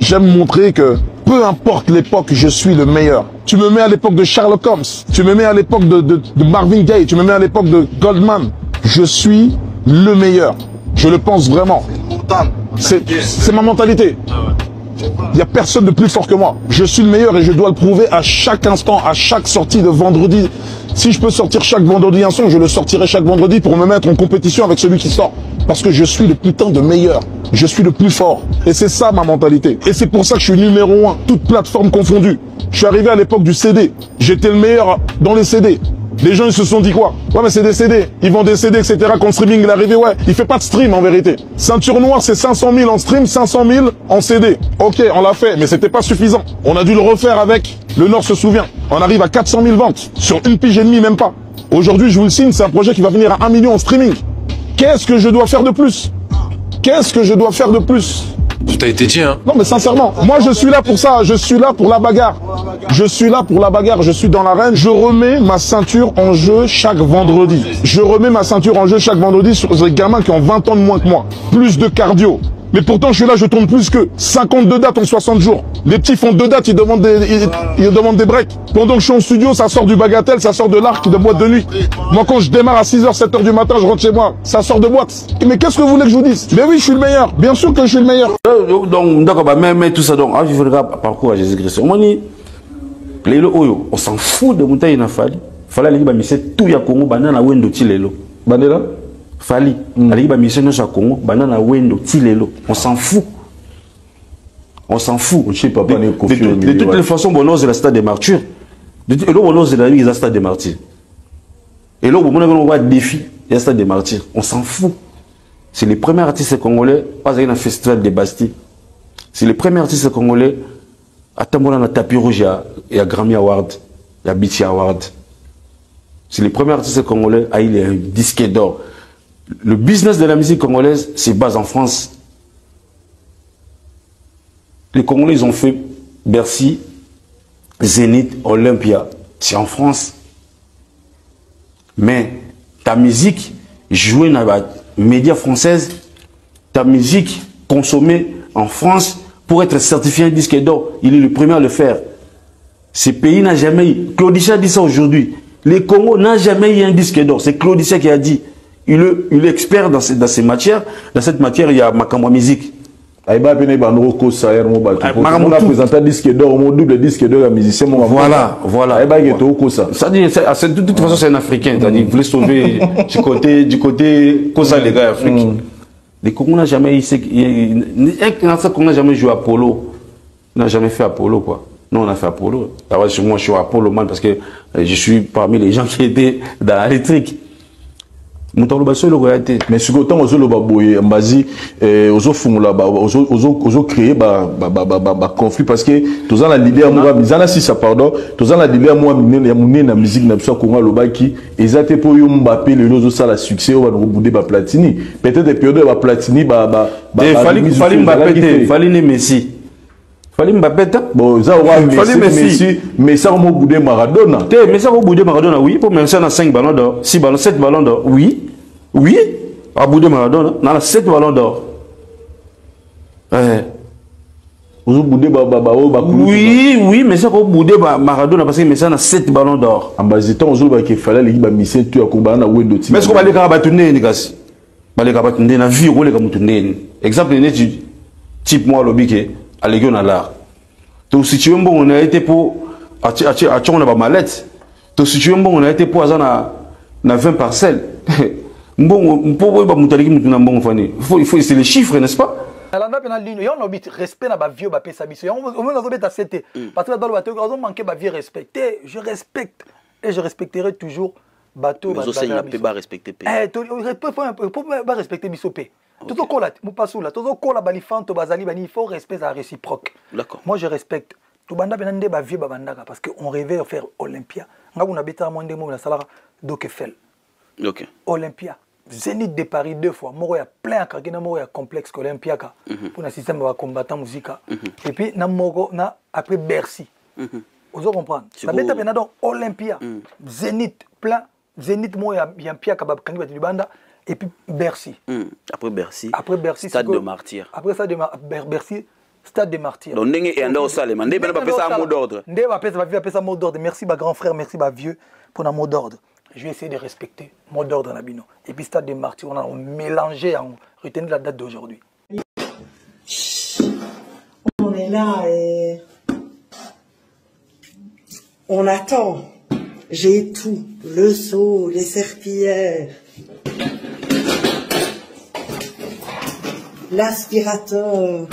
J'aime montrer que peu importe l'époque, je suis le meilleur. Tu me mets à l'époque de Sherlock Holmes, tu me mets à l'époque de Marvin Gaye, tu me mets à l'époque de Goldman. Je suis le meilleur. Je le pense vraiment. C'est ma mentalité. Il n'y a personne de plus fort que moi. Je suis le meilleur et je dois le prouver à chaque instant, à chaque sortie de vendredi. Si je peux sortir chaque vendredi un son, je le sortirai chaque vendredi pour me mettre en compétition avec celui qui sort. Parce que je suis le putain de meilleur. Je suis le plus fort. Et c'est ça ma mentalité. Et c'est pour ça que je suis numéro 1, toutes plateformes confondues. Je suis arrivé à l'époque du CD. J'étais le meilleur dans les CD. Les gens ils se sont dit quoi? Ouais mais c'est des CD, ils vendent des CD etc. Quand le streaming est arrivé, ouais, il fait pas de stream en vérité. Ceinture noire c'est 500 000 en stream, 500 000 en CD. Ok, on l'a fait, mais c'était pas suffisant. On a dû le refaire avec Le Nord se souvient. On arrive à 400 000 ventes, sur une pige et demie même pas. Aujourd'hui je vous le signe, c'est un projet qui va venir à 1 million en streaming. Qu'est-ce que je dois faire de plus? Qu'est-ce que je dois faire de plus? Tout a été dit, hein. Non mais sincèrement, moi je suis là pour ça, je suis là pour la bagarre. Je suis là pour la bagarre, je suis dans l'arène. Je remets ma ceinture en jeu chaque vendredi. Je remets ma ceinture en jeu chaque vendredi sur des gamins qui ont 20 ans de moins que moi. Plus de cardio. Mais pourtant je suis là, je tourne plus que 52 dates en 60 jours. Les petits font 2 dates, ils demandent des breaks. Pendant que je suis en studio, ça sort du bagatelle, ça sort de l'arc de boîte de nuit. Moi quand je démarre à 6h, 7h du matin, je rentre chez moi, ça sort de boîte. Mais qu'est-ce que vous voulez que je vous dise? Mais oui, je suis le meilleur. Bien sûr que je suis le meilleur. Donc, d'accord, bah, mais tout ça, donc, je regarde parcours à Jésus-Christ. On s'en fout de Moutaï Nafali. Fallait aller, mais c'est tout, il y a Congo, banana, wendo, tilelo. Banana? Fali, aller, mais c'est nous, Congo, banana, wendo, tilelo. On s'en fout. On s'en fout. Je sais pas, de toutes les façons, bon, c'est la stade des martyrs. Et là, on c'est la stade des martyrs. Et là, on voit défi, il y a stade des martyrs. On s'en fout. C'est les premiers artistes congolais, pas un festival de Bastille. C'est les premiers artistes congolais, à Tambola, dans tapis rouge, il y a Grammy Award, il y a BT Award. C'est les premiers artistes congolais à il y a un disque d'or. Le business de la musique congolaise, c'est base en France. Les Congolais, ils ont fait Bercy, Zénith, Olympia. C'est en France. Mais ta musique, jouée dans les médias françaises, ta musique consommée en France, pour être certifié un disque d'or, il est le premier à le faire. Ce pays n'a jamais eu. Claudichat dit ça aujourd'hui. Les Congo n'ont jamais eu un disque d'or. C'est Claudichat qui a dit. Il est expert dans ces matières. Dans cette matière, il y a Makamwa musique. On a présenté un disque d'or, un double disque d'or à musicien. Voilà, voilà. Ça dit, de toute façon, c'est un Africain. Il voulait sauver du côté Kosa, les gars africains. Les Congos n'ont jamais jamais joué à Apollo. On n'a jamais fait Apollo, quoi. Non, on a fait Apollo. Moi, je suis Apollo man parce que je suis parmi les gens qui étaient dans l'électrique. Mais si autant aux lobaboye, Mbazi, aux fumula, aux créer conflit parce que tous la l'idée à moi, misana si ça pardon, tous la l'idée à moi, mine la musique n'a pas qu'on a le qui exacté pour y Mbappé le lozo ça la succès on va rebouder Platini. Peut-être des périodes de Platini fallait Mbappé, fallait Messi. Fallait Mbappé. Bon, ça va Messi, mais ça on boudé Maradona. Mais ça on boudé Maradona, oui, pour même ça on a 5 ballons d'or, 6 ballons, 7 ballons d'or, oui. Oui, à boudé Maradona, on a 7 ballons d'or. Oui, mais ça on boudé Maradona parce que mais ça on a 7 ballons d'or. En bas de temps, on a qu'il fallait les mission tu as combattu na wendo. Mais est-ce qu'on va les cabatunner Nigas? Ba les cabatunner na vie on les cabatunner. Exemple type moi lobike à l'église à l'art. Donc si tu es bon, on a été pour on a pas mallette. Donc si tu es bon, on a été pour na 20 parcelles. Bon, pour pas monter l'équipe na bon fani. Il faut c'est les chiffres, n'est-ce pas? Alanda pena ligne, on a obit respect na ba vieux ba pesa biso. On a obit à cette parce que dans le bateau, on manqué ba vieux respecté. Je respecte et je respecterai toujours bateau ba respecter pe. Faut pas respecter biso pe. Tout au cola, mon pas sous là, tout au cola balifanto bazali bani, il faut respect à réciproque. D'accord. Moi je respecte. Tout banda benande ba vieux ba bandaka parce que on rêvait de faire Olympia. Ngabu na beta monde mo na salara donc fel. OK. Olympia. Zénith de Paris 2 fois. Moi, il y a plein de caractères, il y a complexe Olympia pour le système de combattant musique. Et puis, après Bercy. Vous comprenez? Ça veut dire donc Olympia, Zénith, plein. Zénith, moi, il y a un pia qui du banda. Et puis Bercy. Après Bercy. Après Bercy. Stade de martyr. Après ça, Bercy, Stade des martyrs. Donc ndenge et anda au salema ndé ben pas ça un mot d'ordre. Ndé va appeler ça mot d'ordre. Merci ma grand frère, merci ma vieux pour un mot d'ordre. Je vais essayer de respecter mot d'ordre Nabino. Et puis Stade des martyrs, on a mélangé, on retenu la date d'aujourd'hui. On est là et on attend. J'ai tout, le seau, les serpillères, l'aspirateur,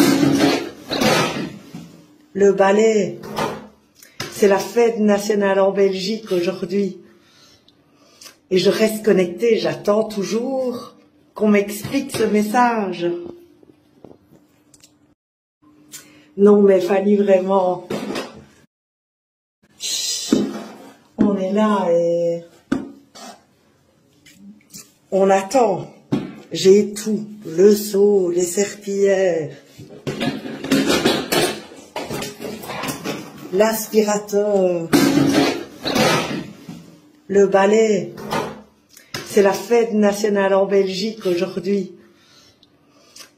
le balai. C'est la fête nationale en Belgique aujourd'hui. Et je reste connectée, j'attends toujours qu'on m'explique ce message. Non mais Fanny, vraiment, on est là et on attend. J'ai tout, le seau, les serpillères, l'aspirateur, le balai. C'est la fête nationale en Belgique aujourd'hui.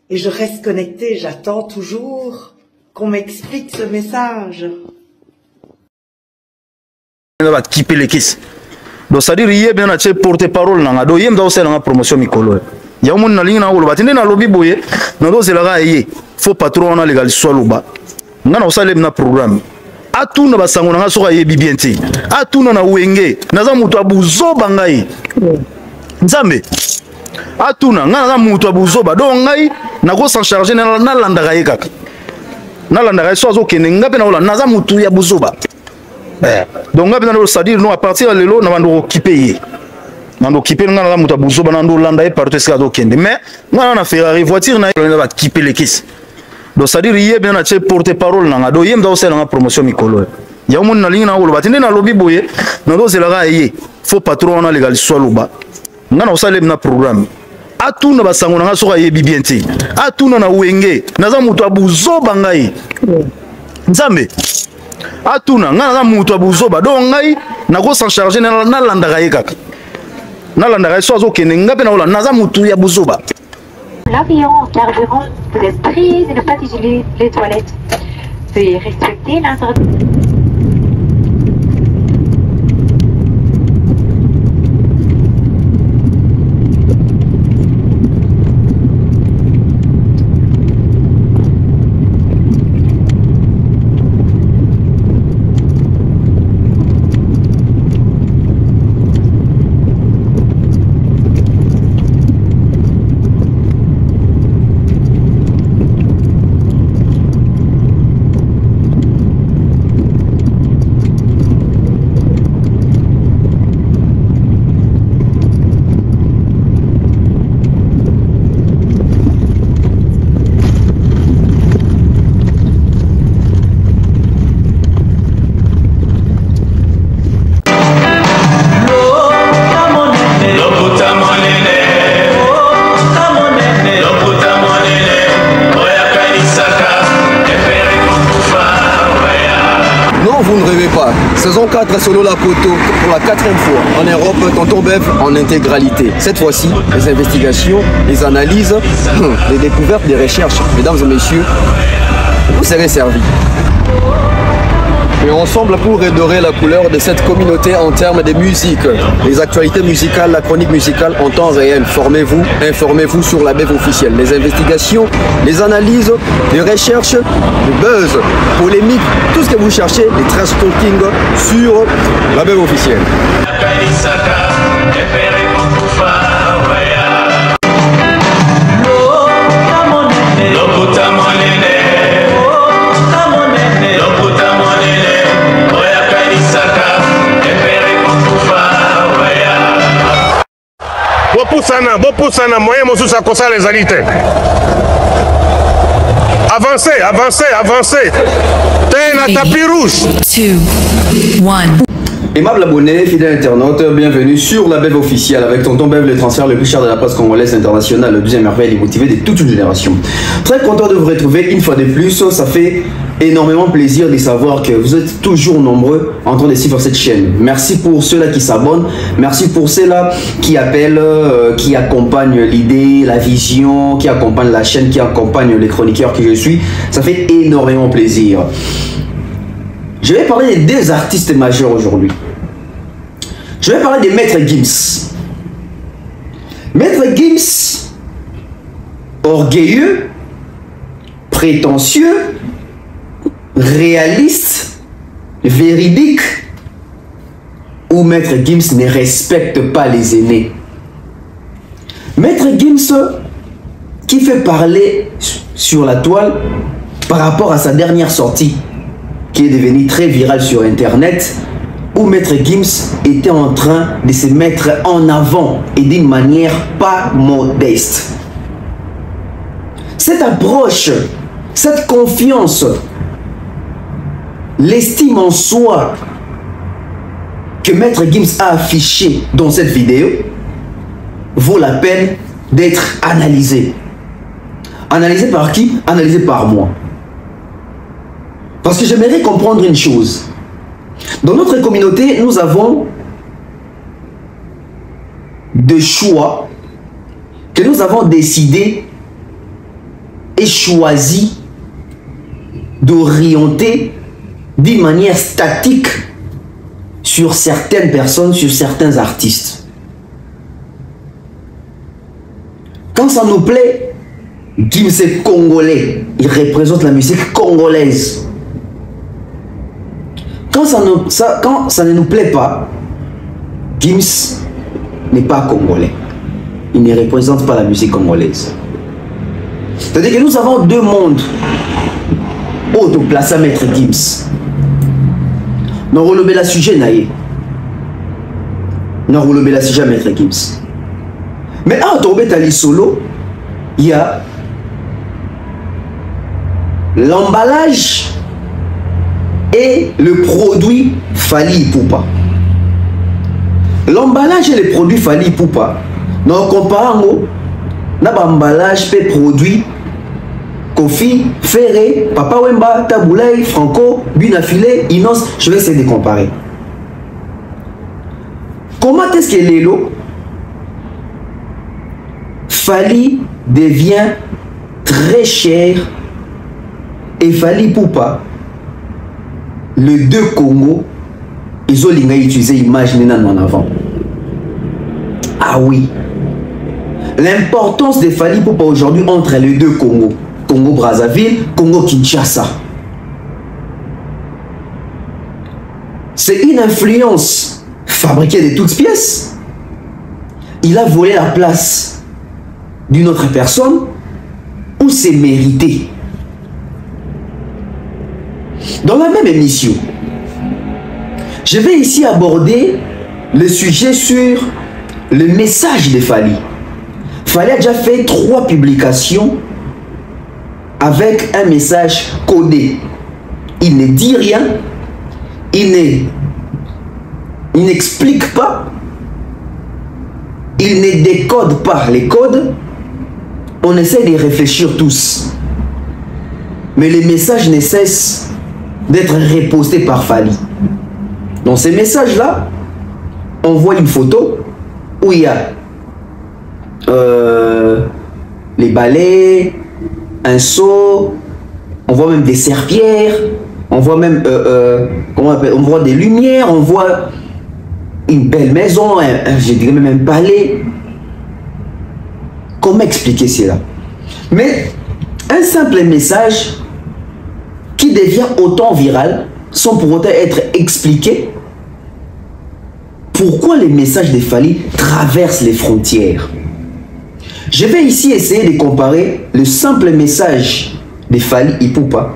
Et je reste connectée, j'attends toujours qu'on m'explique ce message. On va kipper les caisses. Donc ça dit rien bien à ce porte-parole nanga. Donc yem dans la promotion mikolo. Ya mon na ligne na olo batinde na lobby boye. Na do c'est la raye. Faut patron na légal soit loba. Ngana osale na programme. Atuna basango nanga soka yebi bienti. Atuna na wenge. Naza mutu abuzo bangai. Nzambe. Atuna ngana na mutu abuzo ba. Donc ngai na go s'en charger na landa gaye kaka. Na landa gaye so azokene ngape na ola naza mutu ya buzoba. Donc c'est-à-dire nous à partir de là nous allons occuper on occuper nous allons monter buzo banando landa et partout ce kende mais moi on a Ferrari voiture na on va équiper les caisses donc c'est-à-dire hier bien na porte-parole nanga do yem dans la promotion mikolo ya mon na ligne na olo batinde na lobby boye na do c'est la raye faut patron na légal soit loba ngana osale na programme atuna basango nanga soka yebi bienti atuna na wenge naza mutu abuzo bangai nzambe atuna ngana na mutu abuzoba donc ngai na go s'en charger na landa gaye kaka na landa gaye so azokene ngape na ola naza mutu ya buzoba. L'avion en carburant, vous êtes pris de ne pas utiliser les toilettes. Veuillez respecter l'interdiction. Saison 4 solo la Koto pour la 4e fois en Europe, Tonton Bev en intégralité. Cette fois-ci, les investigations, les analyses, les découvertes, les recherches. Mesdames et messieurs, vous serez servis. Et ensemble pour redorer la couleur de cette communauté en termes de musique. Les actualités musicales, la chronique musicale en temps réel. Formez-vous, informez-vous sur la BEV officielle. Les investigations, les analyses, les recherches, le buzz, polémique, tout ce que vous cherchez, les trash talking sur la BEV officielle. Bopusana, moyen mosusu akosala ezali te. Avancez. T'es na tapis rouge. 2, 1. Aimable abonné, fidèle internaute, bienvenue sur la BEV officielle avec Tonton Bev, le transfert le plus cher de la presse congolaise internationale, le deuxième merveille et motivé de toute une génération. Très content de vous retrouver une fois de plus, ça fait énormément plaisir de savoir que vous êtes toujours nombreux en train de suivre cette chaîne. Merci pour ceux-là qui s'abonnent. Merci pour ceux-là qui appellent, qui accompagnent l'idée, la vision, qui accompagnent la chaîne, qui accompagnent les chroniqueurs que je suis. Ça fait énormément plaisir. Je vais parler des deux artistes majeurs aujourd'hui. Je vais parler de Maître Gims. Maître Gims, orgueilleux, prétentieux, réaliste, véridique, ou Maître Gims ne respecte pas les aînés. Maître Gims qui fait parler sur la toile par rapport à sa dernière sortie qui est devenue très virale sur internet, où Maître Gims était en train de se mettre en avant et d'une manière pas modeste. Cette approche, cette confiance, l'estime en soi que Maître Gims a affiché dans cette vidéo vaut la peine d'être analysée. Analysée par qui? Analysée par moi. Parce que j'aimerais comprendre une chose. Dans notre communauté, nous avons des choix que nous avons décidé et choisi d'orienter d'une manière statique sur certaines personnes, sur certains artistes. Quand ça nous plaît, Gims est congolais, il représente la musique congolaise. Quand ça ne nous plaît pas, Gims n'est pas congolais. Il ne représente pas la musique congolaise. C'est-à-dire que nous avons deux mondes autoplacés à Maître Gims. Nous relevons le sujet naïe. Nous relevons le sujet à Maître Gims. Mais à Tobetali Solo, il y a l'emballage et le produit Fally Ipupa. L'emballage et le produit Fally Ipupa, nous comparons l'emballage et le produit Kofi, Ferré, Papa Wemba, Taboulaye, Franco, Bunafile, Inos. Je vais essayer de comparer. Comment est-ce que Lelo Fally devient très cher et Fally Ipupa, les deux Congo, ils ont utilisé l'image en avant. Ah oui. L'importance de Fally Ipupa aujourd'hui entre les deux Congo. Congo-Brazzaville, Congo-Kinshasa. C'est une influence fabriquée de toutes pièces. Il a volé la place d'une autre personne ou c'est mérité. Dans la même émission, je vais ici aborder le sujet sur le message de Fally. Fally a déjà fait 3 publications avec un message codé. Il ne dit rien, il n'explique pas, il ne décode pas les codes. On essaie de réfléchir tous. Mais les messages ne cessent d'être repostés par Fally. Dans ces messages-là, on voit une photo où il y a les balais, un seau, on voit même des serpillères, on voit même comment on appelle, on voit des lumières, on voit une belle maison, je dirais même un palais. Comment expliquer cela? Mais un simple message qui devient autant viral sans pour autant être expliqué. Pourquoi les messages de Fally traversent les frontières? Je vais ici essayer de comparer le simple message de Fally Ipupa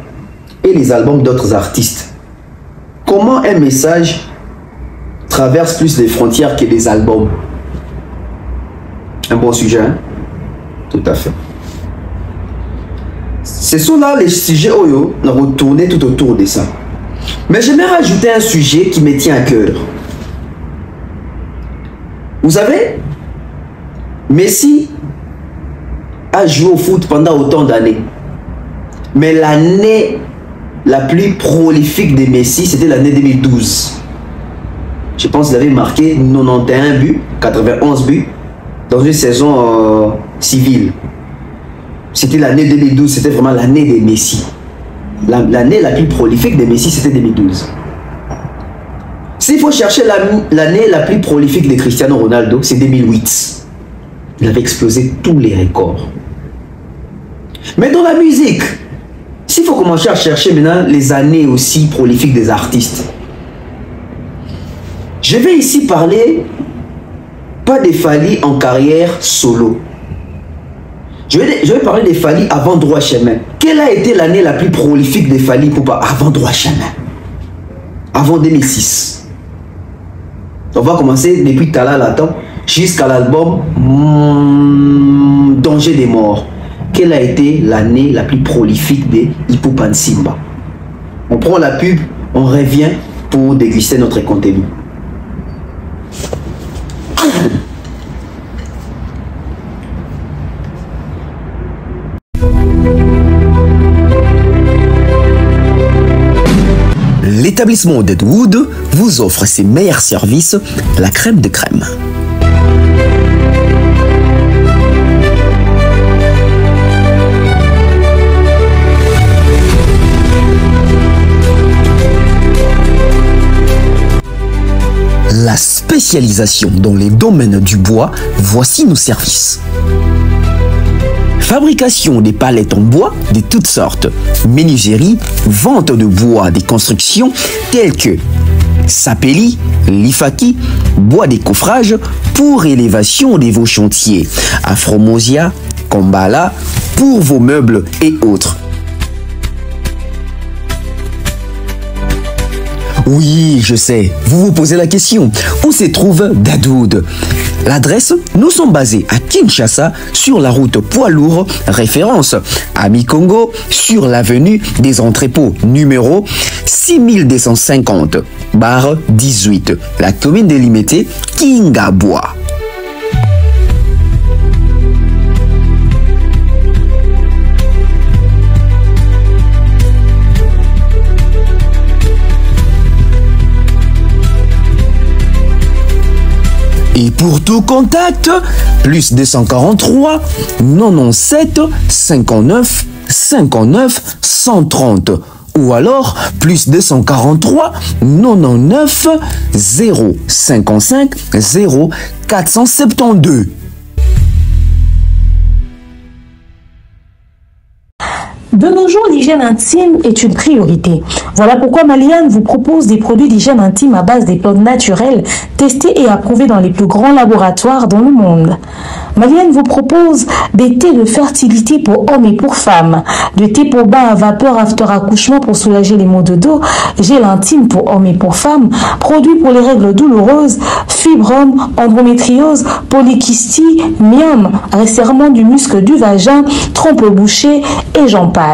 et les albums d'autres artistes. Comment un message traverse plus les frontières que les albums? Un bon sujet, hein? Tout à fait. Ce sont là les sujets où on a retourné tout autour de ça. Mais j'aimerais rajouter un sujet qui me tient à cœur. Vous savez, Messi a joué au foot pendant autant d'années. Mais l'année la plus prolifique des Messi, c'était l'année 2012. Je pense qu'il avait marqué 91 buts, 91 buts dans une saison civile. C'était l'année 2012, c'était vraiment l'année des Messi. L'année la plus prolifique des Messi, c'était 2012. S'il faut chercher l'année la plus prolifique de Cristiano Ronaldo, c'est 2008. Il avait explosé tous les records. Mais dans la musique, s'il faut commencer à chercher maintenant les années aussi prolifiques des artistes, je vais ici parler pas des Fally en carrière solo. Je vais parler des Fally avant Droit Chemin. Quelle a été l'année la plus prolifique des Fally Ipupa avant Droit Chemin? Avant 2006. On va commencer depuis Tala Latan jusqu'à l'album Danger des morts. Quelle a été l'année la plus prolifique des Ipupa Nsimba? On prend la pub, on revient pour déguster notre contenu. L'établissement Deadwood vous offre ses meilleurs services, la crème de crème. La spécialisation dans les domaines du bois, voici nos services. Fabrication des palettes en bois de toutes sortes, menuiserie, vente de bois des constructions telles que sapelli, lifaki, bois des coffrages pour élévation de vos chantiers, afromosia, kambala pour vos meubles et autres. Oui, je sais, vous vous posez la question, où se trouve Deadwood? L'adresse, nous sommes basés à Kinshasa, sur la route poids lourd, référence à Mikongo, sur l'avenue des Entrepôts, numéro 6250-18, la commune délimitée Kingabois. Et pour tout contact, plus 243 97 59 59 130 ou alors plus 243 99 055 0 472. De nos jours, l'hygiène intime est une priorité. Voilà pourquoi Maliane vous propose des produits d'hygiène intime à base des plantes naturelles, testés et approuvés dans les plus grands laboratoires dans le monde. Maliane vous propose des thés de fertilité pour hommes et pour femmes, des thés pour bain à vapeur after accouchement pour soulager les maux de dos, gel intime pour hommes et pour femmes, produits pour les règles douloureuses, fibrome, endométriose, polykystie, myome, resserrement du muscle du vagin, trompe bouchée et j'en passe.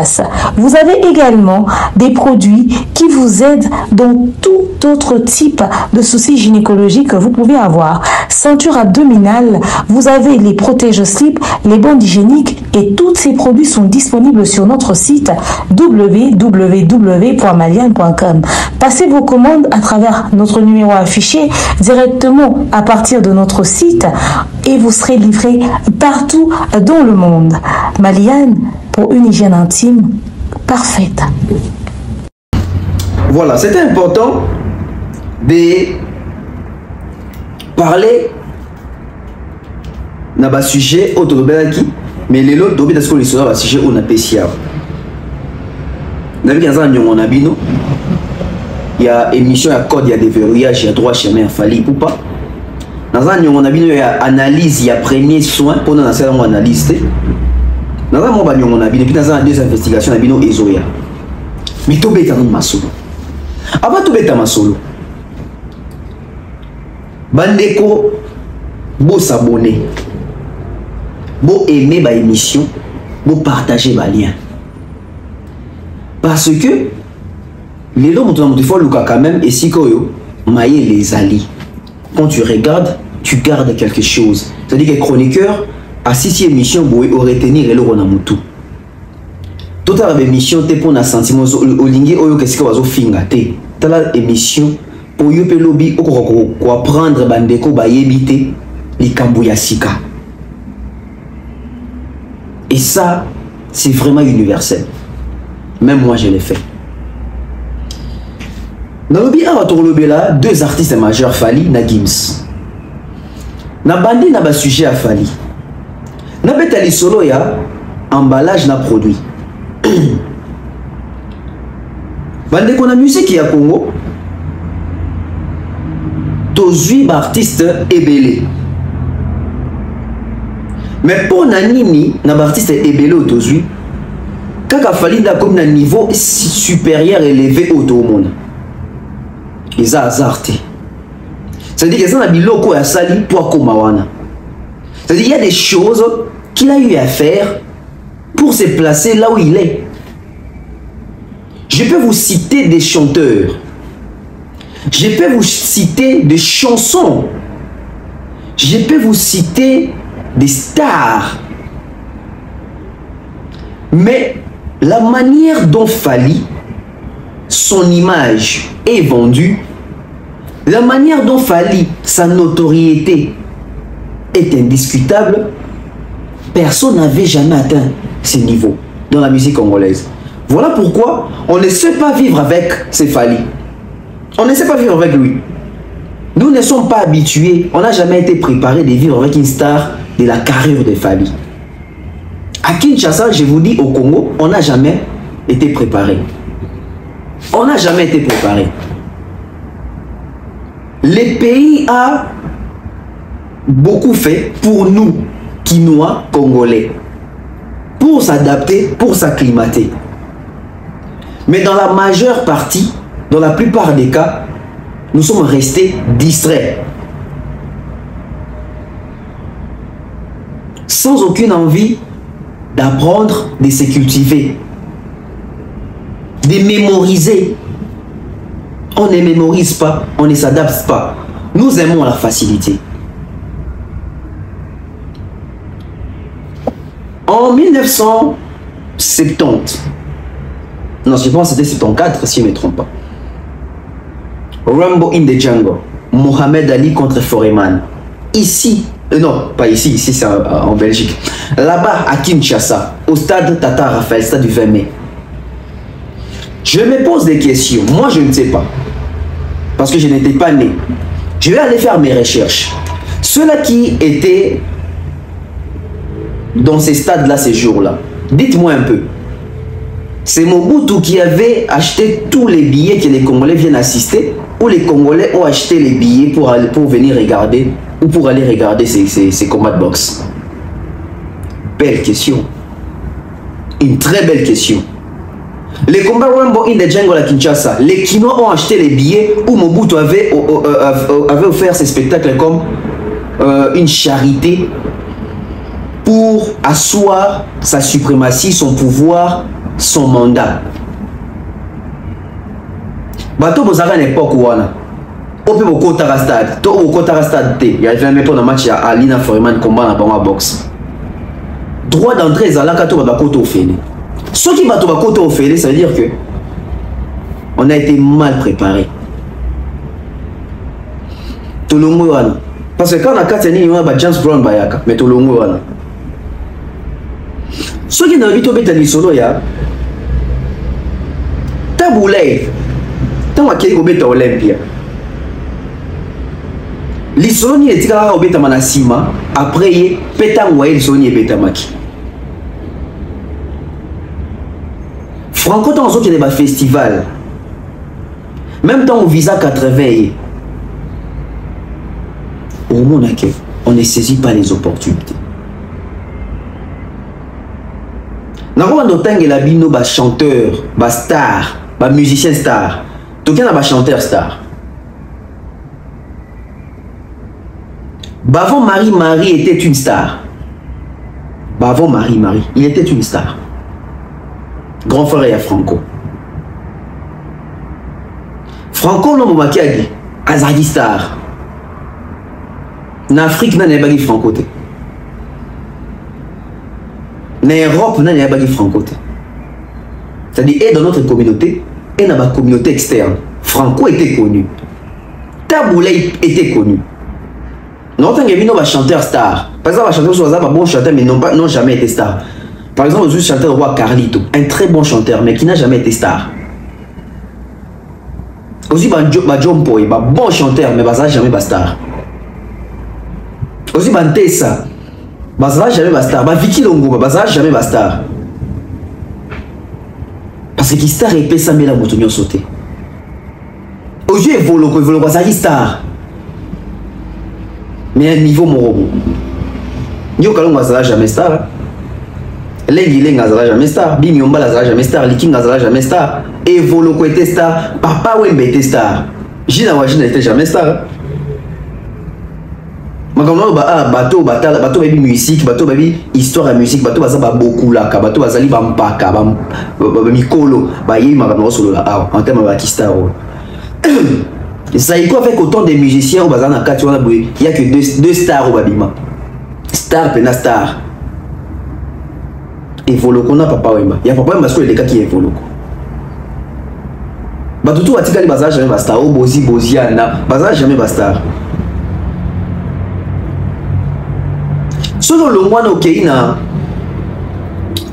Vous avez également des produits qui vous aident dans tout autre type de soucis gynécologiques que vous pouvez avoir. Ceinture abdominale, vous avez les protège-slip, les bandes hygiéniques et tous ces produits sont disponibles sur notre site www.maliane.com. Passez vos commandes à travers notre numéro affiché directement à partir de notre site et vous serez livré partout dans le monde. Maliane, pour une hygiène intime parfaite. Voilà, c'était important de parler d'un sujet autobelaki, mais les autres doivent être sur le sujet on a péciable. Il y a émission, il y a code, il y a déverrouillage, il y a droit chemin, Fally ou pas. Dans un il y a analyse, il y a premier soin pour nous lancer une analyse. Dans un moment, on a vu depuis dans deux investigations, on a vu nos Ezoya. Mais tout est dans ma solo. Avant tout est dans ma solo. Bandeko, beau s'abonner, beau aimer ma émission, beau partager ma lien. Parce que les gens ont des fois quand même et si koyo maillé les alliés. Quand tu regardes, tu gardes quelque chose. C'est-à-dire que chroniqueur à 6e émission, vous aurez retenir et le Ronamutu. Toute la émission te pour na sentiment olingi oyo qu'est-ce que wazo finga te. Tala émission pour yo pe lobby ko apprendre bandeko ba yebite likambu ya sika. Et ça c'est vraiment universel. Même moi je l'ai fait. Dans le bien à deux artistes majeurs Fali na Gims. Na bandi na ba sujet à Fali. Na betali solo ya emballage na produit. Bande qu'on a musique ya Congo. Tozui ba artiste ebele. Mais pour nanini na ba artiste ebele au tozui. Kaka Fali da comme na niveau supérieur élevé au tout le monde. Ils ont hasardé. C'est-à-dire qu'ils ont un biloko à sali pour Komawana. C'est-à-dire qu'il y a des choses qu'il a eu à faire pour se placer là où il est. Je peux vous citer des chanteurs. Je peux vous citer des chansons. Je peux vous citer des stars. Mais la manière dont Fali, son image est vendue, la manière dont Fali, sa notoriété est indiscutable, personne n'avait jamais atteint ce niveau dans la musique congolaise. Voilà pourquoi on ne sait pas vivre avec ces Fali. On ne sait pas vivre avec lui. Nous ne sommes pas habitués, on n'a jamais été préparé de vivre avec une star de la carrière de Fali. À Kinshasa, je vous dis, au Congo, on n'a jamais été préparé. On n'a jamais été préparé. Le pays a beaucoup fait pour nous, Kinois, Congolais, pour s'adapter, pour s'acclimater. Mais dans la majeure partie, dans la plupart des cas, nous sommes restés distraits. Sans aucune envie d'apprendre, de se cultiver, de mémoriser. On ne mémorise pas, on ne s'adapte pas. Nous aimons la facilité. En 1970, non, je pense que c'était 74 si je ne me trompe pas. Rambo in the Jungle, Mohamed Ali contre Foreman. Ici, non, pas ici, ici c'est en Belgique. Là-bas, à Kinshasa, au stade Tata Raphaël, stade du 20 mai. Je me pose des questions. Moi, je ne sais pas. Parce que je n'étais pas né. Je vais aller faire mes recherches. Ceux-là qui étaient dans ces stades-là, ces jours-là, dites-moi un peu. C'est Mobutu qui avait acheté tous les billets que les Congolais viennent assister, ou les Congolais ont acheté les billets pour venir regarder, ou pour aller regarder ces combats de boxe? Belle question. Une très belle question. Les combats Rambo in the Jungle à Kinshasa, les Kinois ont acheté les billets où Mobutu avait offert ces spectacles comme une charité pour asseoir sa suprématie, son pouvoir, son mandat. Bato bozaka à l'époque où on a ope boko stade, to boko stade te, il y avait même pas un match à Alina Foreman combat na bama boxe. Droit d'entrée zalaka to babako to félé. Ce qui bato bako to félé, ça veut dire que on a été mal préparé. Tolongo wana. Parce que quand on a katani on a James Brown bayaka, mais tolongo wana. Ce qui n'a pas été solo ya taboulé tant que il obéta Olympia l'isoni etika obéta manasima après pétangoye l'isoni ebeta maki Franco dans autres des festival même temps au visa 80 au monde on ne saisit pas les opportunités. Normalement, il y a des chanteurs, des stars, des musiciens stars. Tout le monde a des chanteurs stars. Bavon Marie était une star. Bavon Marie, il était une star. Grand frère à Franco. Franco, non, il a dit, Azadi star. En Afrique, il n'y a pas de Franco. En Europe, il n'y a pas de Franco. C'est-à-dire, et dans notre communauté, et dans ma communauté externe. Franco était connu. Taboulay était connu. Non, tant qu'il y a un chanteur star. Par exemple, un chanteur soit un bon chanteur, mais n'ont jamais été star. Par exemple, je suis chanteur roi Carlito, un très bon chanteur, mais qui n'a jamais été star. Aussi, John Poy, bon chanteur, mais ça n'a jamais été star. Aussi, Tessa, ça n'a jamais été star. Vicky Longo, ça n'a jamais été star. Parce que star est ça, mais la moutonnion sauté. Aujourd'hui, il faut ça star. Mais à un niveau morobo. Yo kalonga ça n'a jamais star. Lengi Lenga ça n'a jamais star. Bimi Omba ça n'a jamais star. Likinga ça n'a jamais star. Evoloko était star. Papa Wembe était star. Gina Wajina n'était jamais star. Makamno bateau baby musique, bateau baby histoire à musique, bateau baza beaucoup là, bateau bazali bampaka, mikolo, bayi makamno solo là en termes de star. Ça y est avec autant de musiciens au bazana kati wana boye, il y a que deux stars au babima. Star pena star. Evoloko na papa Wemba. Il y a papa Wemba parce que les cas qui Evoloko. Batutu atikali baza jamais basta, o boziana, baza jamais basta. Solo le moine au Keina,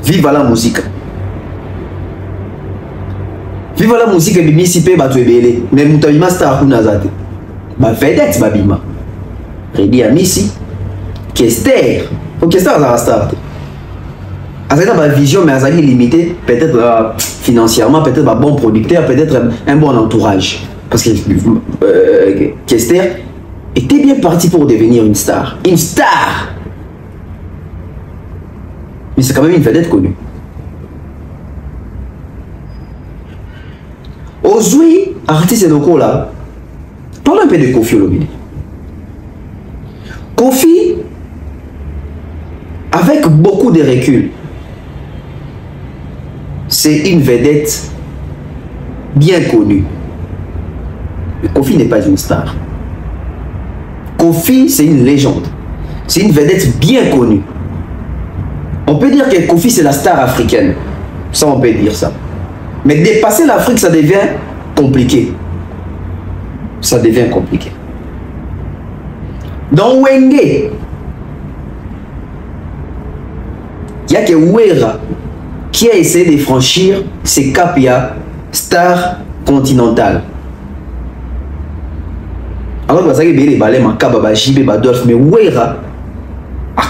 vive la musique. Vive la musique et bimisi pe batu ebele. Mais mutabima star kuna zate. Ba vedette babima. Redi amisi. Kester. Ok, Kester a star. Azali na vision mais azali limité, peut-être financièrement, peut-être un bon producteur, peut-être un bon entourage. Parce que Kester était bien parti pour devenir une star. Une star. Mais c'est quand même une vedette connue. Aujourd'hui, artiste locaux là, parlons un peu de Kofi Olomide. Kofi, avec beaucoup de recul, c'est une vedette bien connue. Mais Kofi n'est pas une star. Kofi, c'est une légende. C'est une vedette bien connue. On peut dire que Kofi, c'est la star africaine. Ça, on peut dire ça. Mais dépasser l'Afrique, ça devient compliqué. Ça devient compliqué. Dans Wenge, il n'y a que Ouera qui a essayé de franchir ces capia star continentale. Alors que vous avez des balais, Makaba, Jibé, Badolf, mais Ouera,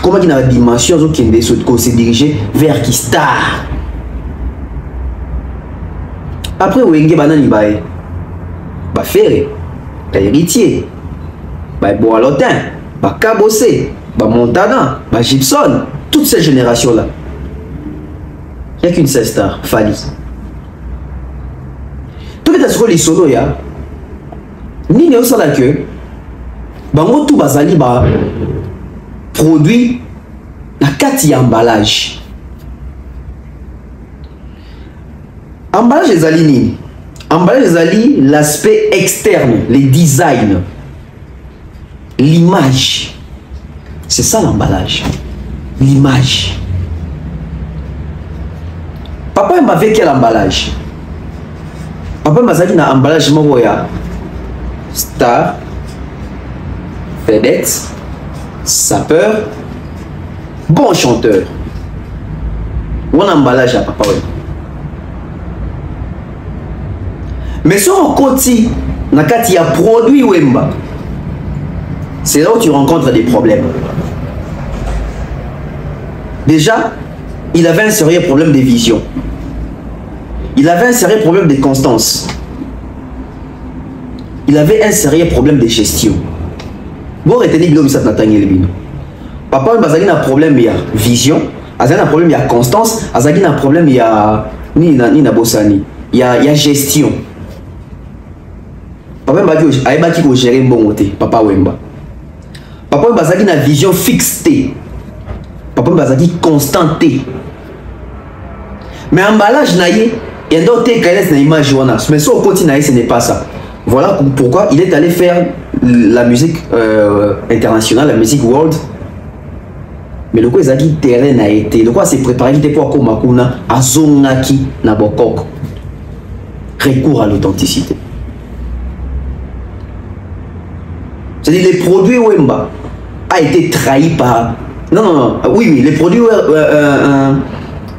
comment il y a une dimension qui se diriger vers qui star. Après, Wenge Banani Bae, Ferré, Héritier, Boalotin, Cabossé, Montana, Gibson, toutes ces générations-là. Il n'y a qu'une seule star, Fali. Tout le temps, les solos, il y a. Ni ne sait que, Bango tout bazali ba produit la kati emballage. Emballage des alini. Emballage des alini, l'aspect externe, les designs, l'image. C'est ça l'emballage. L'image. Papa m'avait quel emballage? Papa m'a dit un emballage moya star, vedette, sapeur, bon chanteur. Ou un emballage à papa. Mais si on continue, il y a produit Wemba. C'est là où tu rencontres des problèmes. Déjà, il avait un sérieux problème de vision. Il avait un sérieux problème de constance. Il avait un sérieux problème de gestion. Vous retenez bien ça Nathaniel Bino. Papa il a un problème il y a vision, il a un problème il y a constance, il a un problème il y a ni na bossani, il y a gestion. Papa il a qui gérer bon côté, papa Wemba. Papa il a une vision fixée. Papa il a constanté. Mais emballage naïe, il y a d'autres qui ont une image mais si on continue, ce n'est pas ça. Voilà pourquoi il est allé faire la musique internationale, la musique world. Mais le quoi ezaki terrain a été, le quoi s'est préparé vite pour Komakuna à Zongaki na Bokoko. Recours à l'authenticité. C'est-à-dire les produits Wemba a été trahi par... Non, oui, les produits...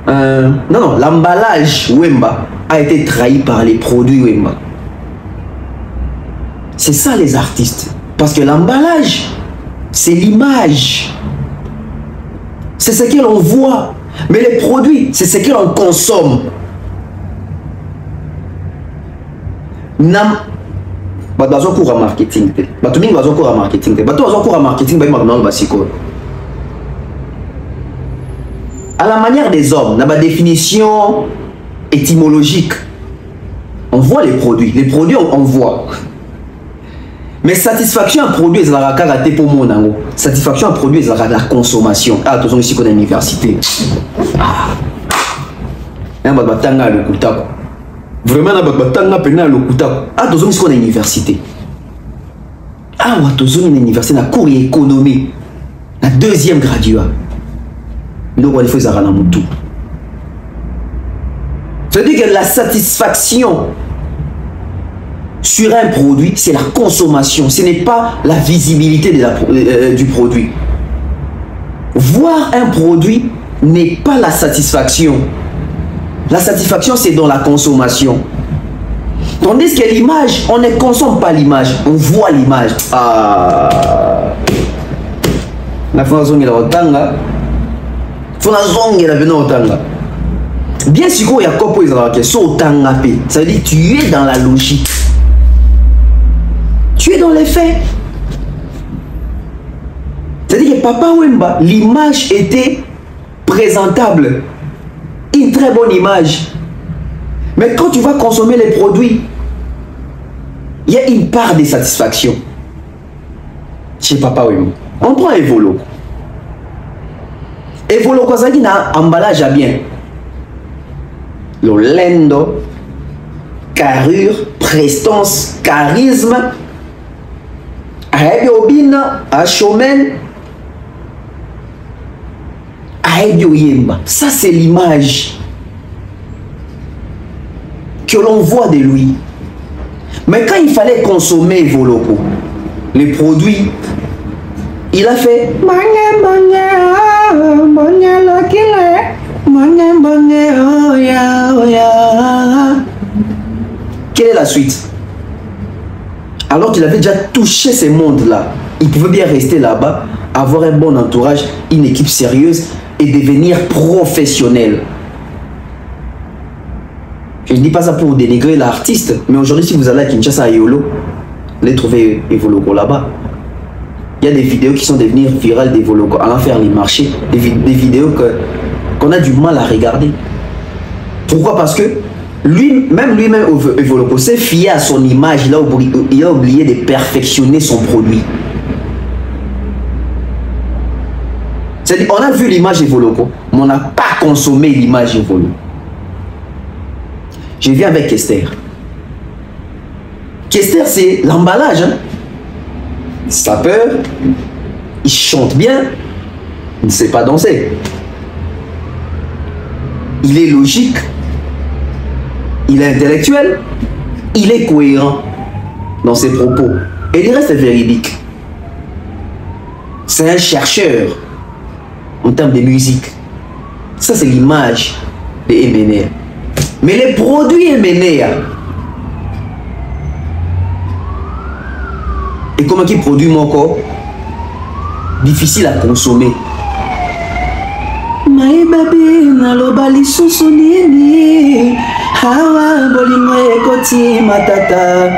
non, l'emballage Wemba a été trahi par les produits Wemba. C'est ça les artistes. Parce que l'emballage, c'est l'image. C'est ce que l'on voit. Mais les produits, c'est ce que l'on consomme. Nam... Bazo cours à marketing. Bato mingi bazo cours à marketing. Bato bazo cours à marketing. À la manière des hommes, dans ma définition étymologique, on voit les produits. Les produits, on voit. Mais satisfaction à produit, c'est la karaté pour mon ango. Satisfaction à produit, c'est la consommation. Ah, attention ici qu'on est à l'université. Un batanga le kutako. Vraiment, un batanga pena le kutako. Ah, attention ici qu'on est à l'université. Ah, attention une université, na cours et économie, la deuxième graduat. Donc il faut ça dans mon tout. C'est-à-dire que la satisfaction sur un produit, c'est la consommation, ce n'est pas la visibilité de du produit. Voir un produit n'est pas la satisfaction. La satisfaction, c'est dans la consommation. Tandis que l'image, on ne consomme pas l'image, on voit l'image. Ah. La façon dont otanga, bien sûr, il y a quoi ça veut dire que tu es dans la logique. Tu es dans les faits. C'est-à-dire que Papa Wemba, l'image était présentable. Une très bonne image. Mais quand tu vas consommer les produits, il y a une part de satisfaction. Chez Papa Wemba. On prend Evolo. Evolo Kozagi na emballage à bien. Lolendo, carrure, prestance, charisme. Aebiobina, Achomen, Aebioyemba. Ça, c'est l'image que l'on voit de lui. Mais quand il fallait consommer Voloko, les produits, il a fait quelle est la suite? Alors qu'il avait déjà touché ces mondes-là, il pouvait bien rester là-bas, avoir un bon entourage, une équipe sérieuse et devenir professionnel. Je ne dis pas ça pour dénigrer l'artiste, mais aujourd'hui, si vous allez à Kinshasa, à Yolo, vous allez trouver Evoloko là-bas. Il y a des vidéos qui sont devenues virales d'Evoloko, allant faire les marchés, des vidéos qu'on a du mal à regarder. Pourquoi? Parce que lui-même Evoloko s'est fié à son image, il a oublié de perfectionner son produit. C'est-à-dire, on a vu l'image Evoloko, mais on n'a pas consommé l'image Evoloko. Je viens avec Kester. Kester, c'est l'emballage. Hein? Sapeur, il chante bien, il ne sait pas danser. Il est logique. Il est intellectuel, il est cohérent dans ses propos. Et il reste véridique. C'est un chercheur en termes de musique. Ça, c'est l'image de Emenea. Mais les produits Emenea, et comment il produit mon corps? Difficile à consommer. Maïbabi, nalobali susunieni. Hawa bolingo ekoti matata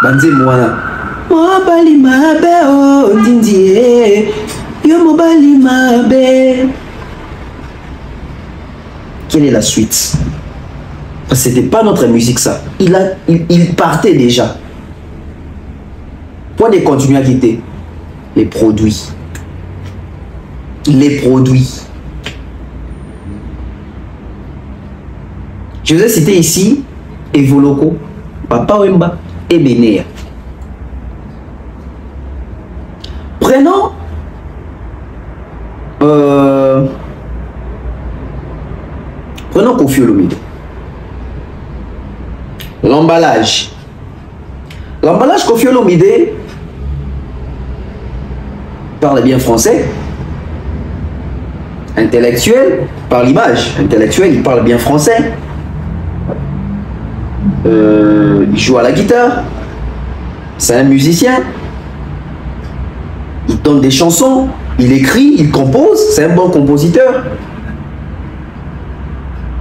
banze mwana mobali mabe o ndindie yo mobali mabe. Quelle est la suite? C'était pas notre musique ça. Il partait déjà. Point de continuer à quitter les produits. Les produits. Je vous ai cité ici Evoloko, Papa Wemba et Benea. Prenons Koffi Olomide. L'emballage. L'emballage Koffi Olomide parle bien français. Intellectuel par l'image. Intellectuel, il parle bien français. Il joue à la guitare. C'est un musicien. Il donne des chansons. Il écrit, il compose. C'est un bon compositeur.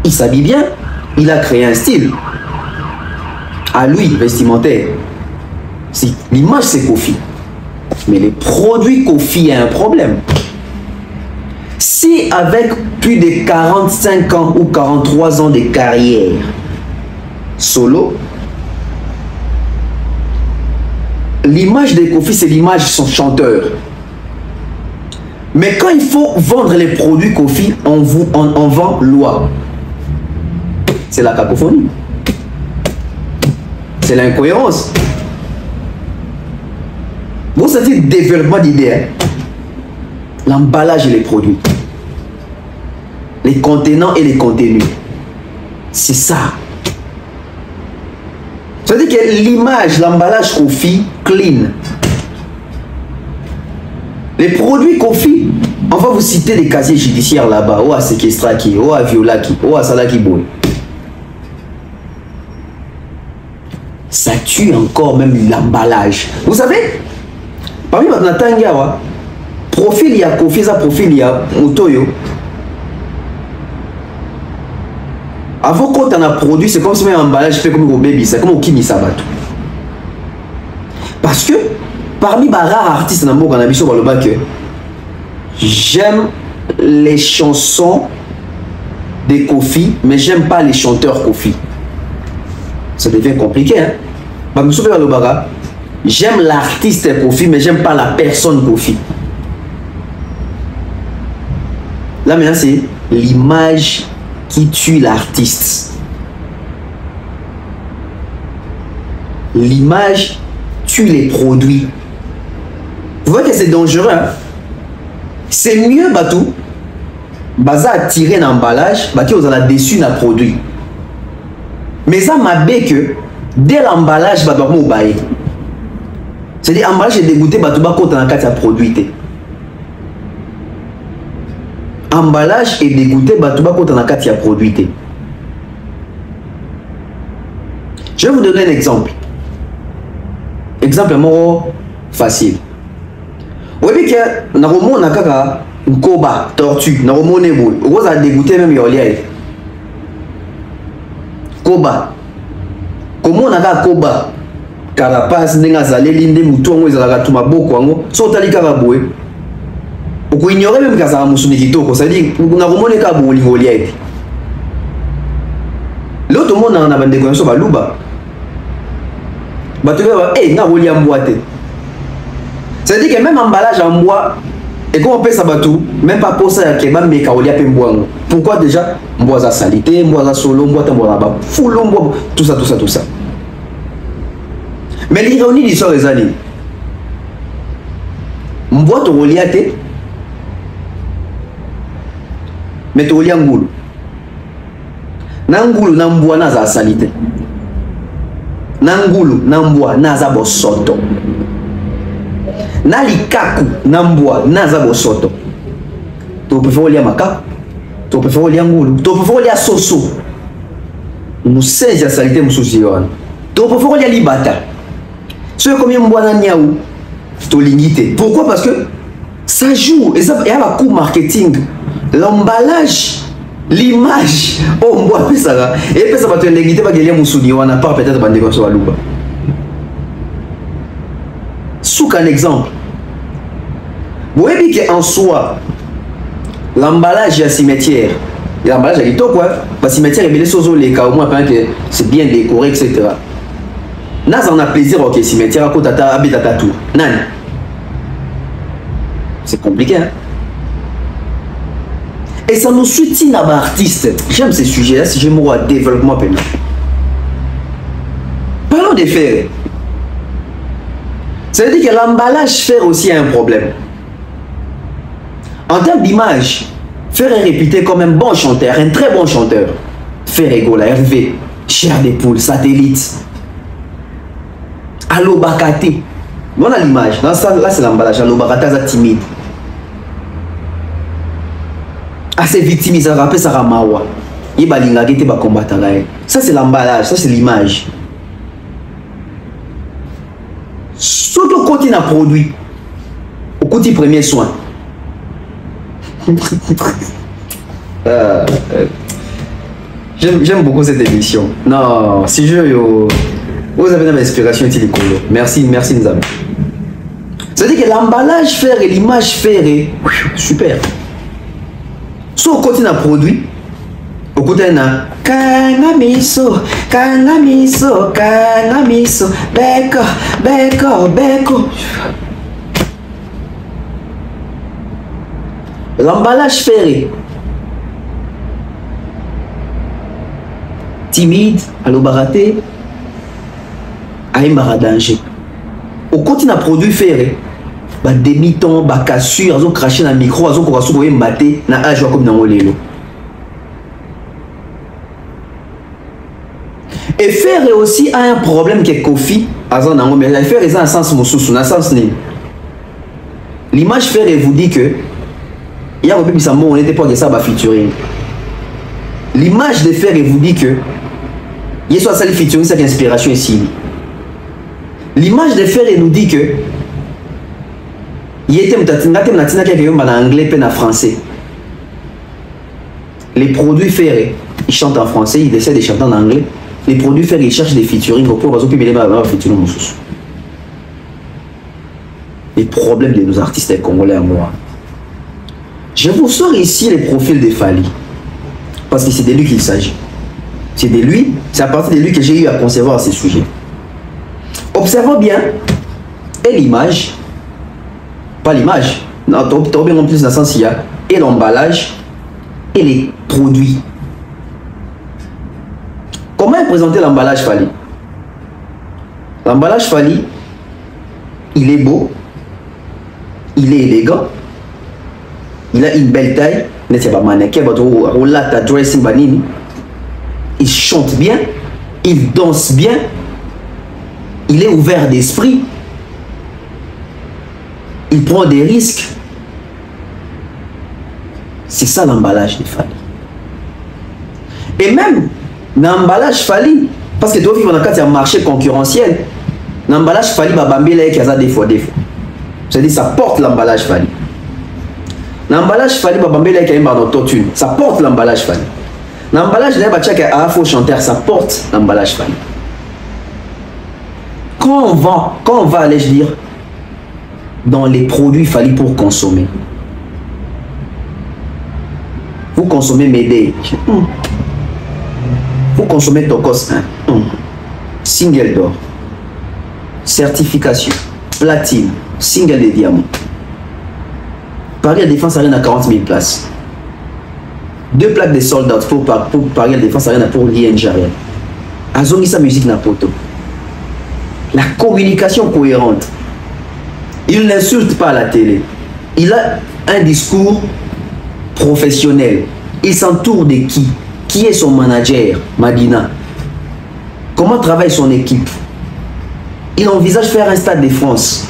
Il s'habille bien. Il a créé un style. À lui, vestimentaire. Si, l'image, c'est Koffi. Mais les produits Koffi a un problème. Si avec plus de 45 ans ou 43 ans de carrière solo, l'image de Koffi, c'est l'image de son chanteur. Mais quand il faut vendre les produits Koffi, on vend loi. C'est la cacophonie. C'est l'incohérence. Vous savez, le développement d'idées, hein? L'emballage et les produits, les contenants et les contenus, c'est ça. C'est-à-dire que l'image, l'emballage Koffi, clean. Les produits Koffi, on va vous citer des casiers judiciaires là-bas. Oh, à séquestraki, oh, à violaki, oh, à salaki boy. Ça tue encore même l'emballage. Vous savez, parmi votre Natangawa, profil il y a Koffi, ça profil il y a Motoyo. Avant quand on a produit, c'est comme si un emballage fait comme au baby, c'est comme au Kimi Sabato. Parce que parmi les rares artistes dans le monde, j'aime les chansons de Koffi, mais j'aime pas les chanteurs Koffi. Ça devient compliqué, hein? J'aime l'artiste Koffi, mais j'aime pas la personne Koffi. Là maintenant, c'est l'image qui tue l'artiste. L'image tue les produits. Vous voyez que c'est dangereux, hein? C'est mieux, Batou, baza attirer un emballage, baki vous allez déçu d'un produit. Mais ça m'a bé que dès l'emballage, batou va m'oubaye. C'est-à-dire, l'emballage est dégoûté, batou va côté dans le cas de produit. Emballage est dégoûté, batou va côté dans le cas de produit. Je vais vous donner un exemple. Exemple facile. Vous voyez que dans le monde, on a un koba, tortue, dans le monde, on a dégoûté même yoliaï. Koba. Comment on a un koba? Carapace, n'enga zalé, linde, mouton, on a tout ma boko, so tali karaboué. On peut ignorer même que ça a moussou nikito, ça dit, on a remonté kabou l'ingoliaï. L'autre monde en a des connaissances, balouba. Tu vas eh, na woli en boîte. C'est-à-dire que même emballage en bois, et quand on paie ça batou, même pas pour ça, que même meka woli a bois. Pourquoi déjà? Bois à salité, bois à solo, bois à bois là-bas, full bois, tout ça. Mais l'ironie de l'histoire des années, bois ton woli à te, mais ton woli en goulou. Nangoulou, nambois, naza salité. Nangulu nambwa naza bosoto nalikaku nambwa naza bosoto to prefer olia maka to prefer olia ngulu to prefer olia soso musezi ya salite mususi wana to prefer olia libata so comme mbwa na niaou to lingite. Pourquoi? Parce que ça joue et ça y a un coup marketing, l'emballage, l'image. Oh moi ça et puis ça va te légiter pas que musuni on a pas peut-être pas négocier à Luba. Sous un exemple, vous voyez qu'en soi l'emballage à cimetière, l'emballage est quoi? Parce que cimetière est bien sozo les cas au moins que c'est bien décoré etc. Naz en a plaisir ok cimetière à côté tata habite à tout. Nan. C'est compliqué hein. Et ça nous soutient à artiste. J'aime ces sujets-là si j'aime au développement pénal. Parlons des faits. Ça veut dire que l'emballage fait aussi un problème. En termes d'image, faire est réputé comme un bon chanteur, un très bon chanteur. Ferrego, la RV, chair des poules, satellite. Allo Bakate. On a l'image. Là, c'est l'emballage. Allo Bakate, c'est timide. Assez victime, ça rappelle Sarah Mawa. Il va l'ingagé, il va combattre. Ça, c'est l'emballage. Ça, c'est l'image. Surtout quand il a produit. Au côté premier soin. J'aime beaucoup cette émission. Non, si vous avez une inspiration, merci, merci nous amis. C'est-à-dire que l'emballage faire et l'image faire est super. Si on continue à produire, au côté na Kangamiso, Kangamiso, Kangamiso, Beko, Beko, Beko. L'emballage ferré. Timide, allo baraté, aïmara danger. Au continue à produit ferré. Ba demi-ton, ba cassure, ils ont craché dans le micro, ils ont commencé à mater, na âge comme dans le lélo. Et ferré aussi a un problème qui est Kofi, mais ferré a un sens moussous, un sens né. L'image ferré vous dit que il y a un peu plus on n'était pas de ça va featuring. L'image de ferré vous dit que il y a soit ça le featuring, c'est l'inspiration ici. L'image de ferré nous dit que il était en anglais et en français. Les produits ferrés, ils chantent en français, ils essaient de chanter en anglais. Les produits ferrés, ils cherchent des featuring pour featuring. Les problèmes de nos artistes congolais à moi. Je vous sors ici les profils de Fally. Parce que c'est de lui qu'il s'agit. C'est de lui, c'est à partir de lui que j'ai eu à concevoir ces sujets. Observons bien, et l'image, pas l'image, non, t'as bien en plus dans le sens il y a, et l'emballage, et les produits. Comment présenter l'emballage Fally? L'emballage Fally, il est beau, il est élégant, il a une belle taille, il chante bien, il danse bien, il est ouvert d'esprit, il prend des risques. C'est ça l'emballage de Fally. Et même l'emballage Fally, parce que tu as un marché concurrentiel, l'emballage Fally va bamber qui a des fois. C'est-à-dire ça porte l'emballage Fally. L'emballage Fally va bamber qui a un autotune, ça porte l'emballage Fally. L'emballage de un faux chanteur, ça porte l'emballage Fally. Quand on va aller, je dire, dans les produits Fally pour consommer. Vous consommez Médé. Vous consommez Tokos 1. Single d'or. Certification. Platine. Single de diamant. Paris à Défense Arena à 40 000 places. 2 plaques de sold out pour Paris à Défense Arena pour l'ING Ariel. Azongi sa musique na poto. La communication cohérente. Il n'insulte pas à la télé. Il a un discours professionnel. Il s'entoure de qui? Qui est son manager, Madina? Comment travaille son équipe? Il envisage faire un stade de France.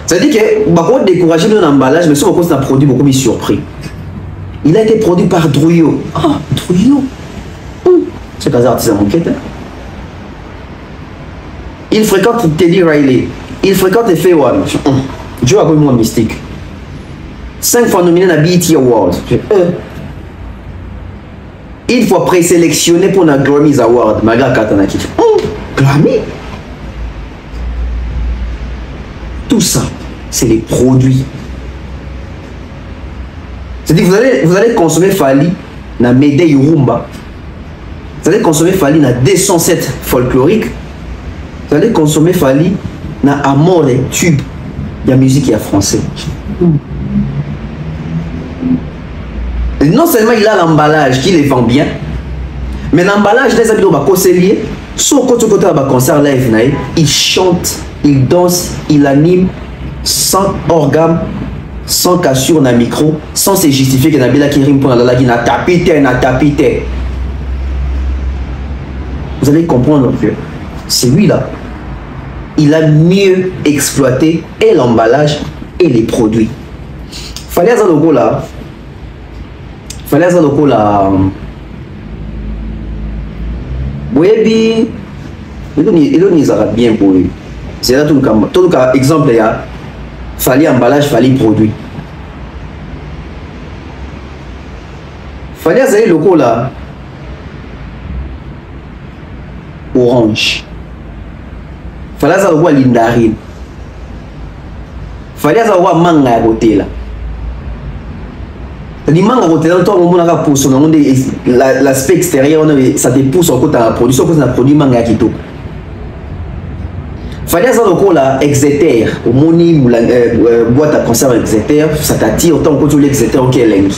C'est-à-dire que, on découragé de l'emballage, mais son un produit beaucoup plus surpris. Il a été produit par Drouillot. Ah, Drouillot. C'est un artiste en enquête. Il fréquente Teddy Riley. Il fréquente F1. Joe a connu moi mystique. 5 fois nominé à BET Awards. Une fois présélectionné pour la Grammys Award. Maga Katanaki. Grammy. Tout ça, c'est les produits. C'est-à-dire vous allez consommer Fally na Médé Yurumba. Vous allez consommer Fally na 207 folklorique. Vous allez consommer Fally na Amore tube. Il y a musique, il y a français. Et non seulement il a l'emballage qui les vend bien, mais l'emballage des habitants va conseiller. Sur côté concert live, il chante, il danse, il anime sans organe, sans cassure na micro, sans se justifier que Nabila qui rime pour la qui n'a tapité. vous allez comprendre que c'est lui-là. Il a mieux exploité et l'emballage et les produits. Fallait à logo là. Webi, il n'y a bien pour lui. C'est là tout le cas. Exemple, il y a fallait emballage, fallait produit. Fallait à logo là. Orange. Fallait à logo lindarine. Fallait à logo manga à côté là. L'aspect extérieur, ça te pousse en côté à la production, parce que produit manga qui tout. Fallait ça là, Exeter, au moni boîte à conserve Exeter, ça t'attire autant que tu l'Exeter ok l'eng.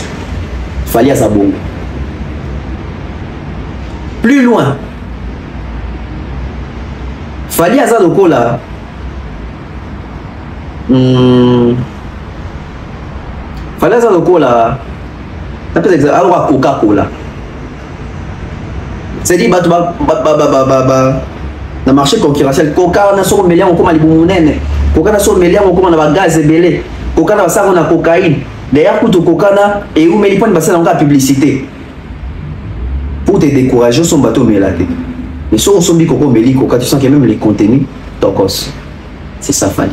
Fallait ça bon. Plus loin. Fallait ça là. Fallait ça là. Alors Coca-Cola. C'est-à-dire dans le marché concurrentiel, Coca na so melia on comme les boumonene. Coca na so melia on comme na gaz belé. Coca na ça on a cocaïne. D'ailleurs pour Coca na et où meli pas passer dans la publicité. Pour te décourager son bateau melade. Mais si on se dit Coco meli Coca, tu sens que même les contenus tokos. C'est ça Fali.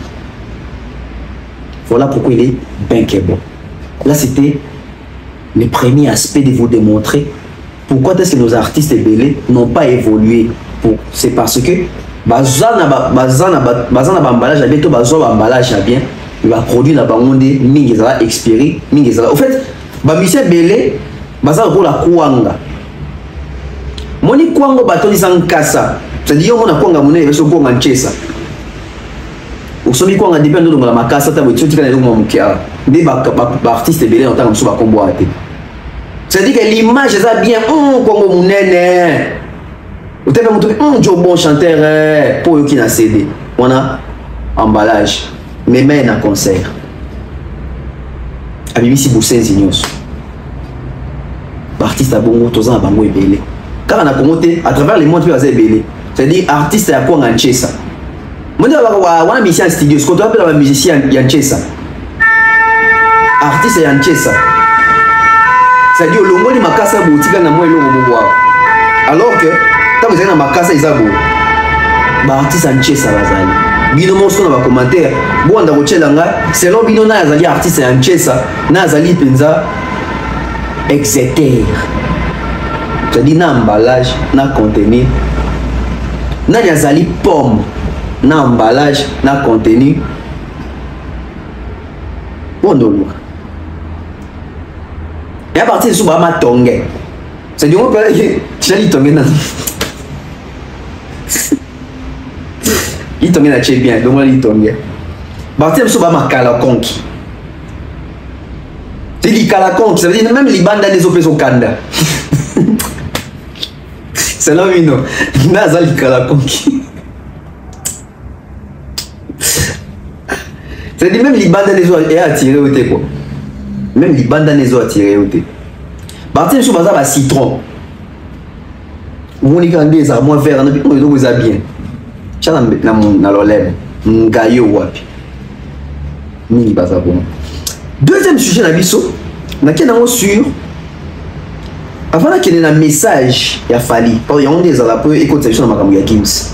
Voilà pourquoi il est bien que bon. Là c'était le premier aspect de vous démontrer pourquoi est-ce que nos artistes belés n'ont pas évolué. C'est parce que bazana emballage bien, emballage bien, il va produire la bangonde mingezala expiré mingezala. Au fait, bamise belé bazana pour la kuanga. Moni kuango batoni sans kasa. C'est-à-dire on a kuanga mone version kuanga nchesa. Osomi kuanga dépend de la makasa ta wetu tika na mo mukia. Des artistes belé en tant que ba kombo ate. C'est-à-dire que l'image est bien kuango munene. Vous avez un bon chanteur pour eux qui n'a cédé. On a emballage, mais même un concert. À BBC Boussin Zignos. Artiste à Bongo, Tozan à Bango et Belé. Car on a commenté à travers les mondes, Belé. C'est-à-dire artiste à quoi en Tchessa. Moi, on a mis un studio. Ce qu'on appelle un musicien Yanchessa. Artiste Yanchessa. C'est-à-dire le monde de ma casse à boutique à moi et l'eau. Alors que vous avez ma casse Isabo, artiste Anchesa Bazali. Bino Mosco dans les commentaires, bon on a reçu l'anga, selon Bino na Azali artiste Anchesa, na Azali Penza Exeter. C'est-à-dire na emballage, na contenu, na Azali pomme, na emballage, na contenu. Bon donc. Et à partir de ce moment, tongue. C'est-à-dire on peut aller, j'ai dit tongue. Il tombe na bien, donc il tombe. Partir sur ma kalakonki. C'est dit kalakonki, ça veut dire même les bandes des opés au Kanda. C'est là mino. Nazali kalakonki. C'est dit même les bandes des opés attiré au thé quoi. Même les bandes des opés attiré au thé. Partir sur ma citron. Vous n'y rendez ça moins vert, on vous a bien. Deuxième sujet nabiso na sur avant qu'il y ait un message il a fallu il y a un des peu écoute dans ma Kims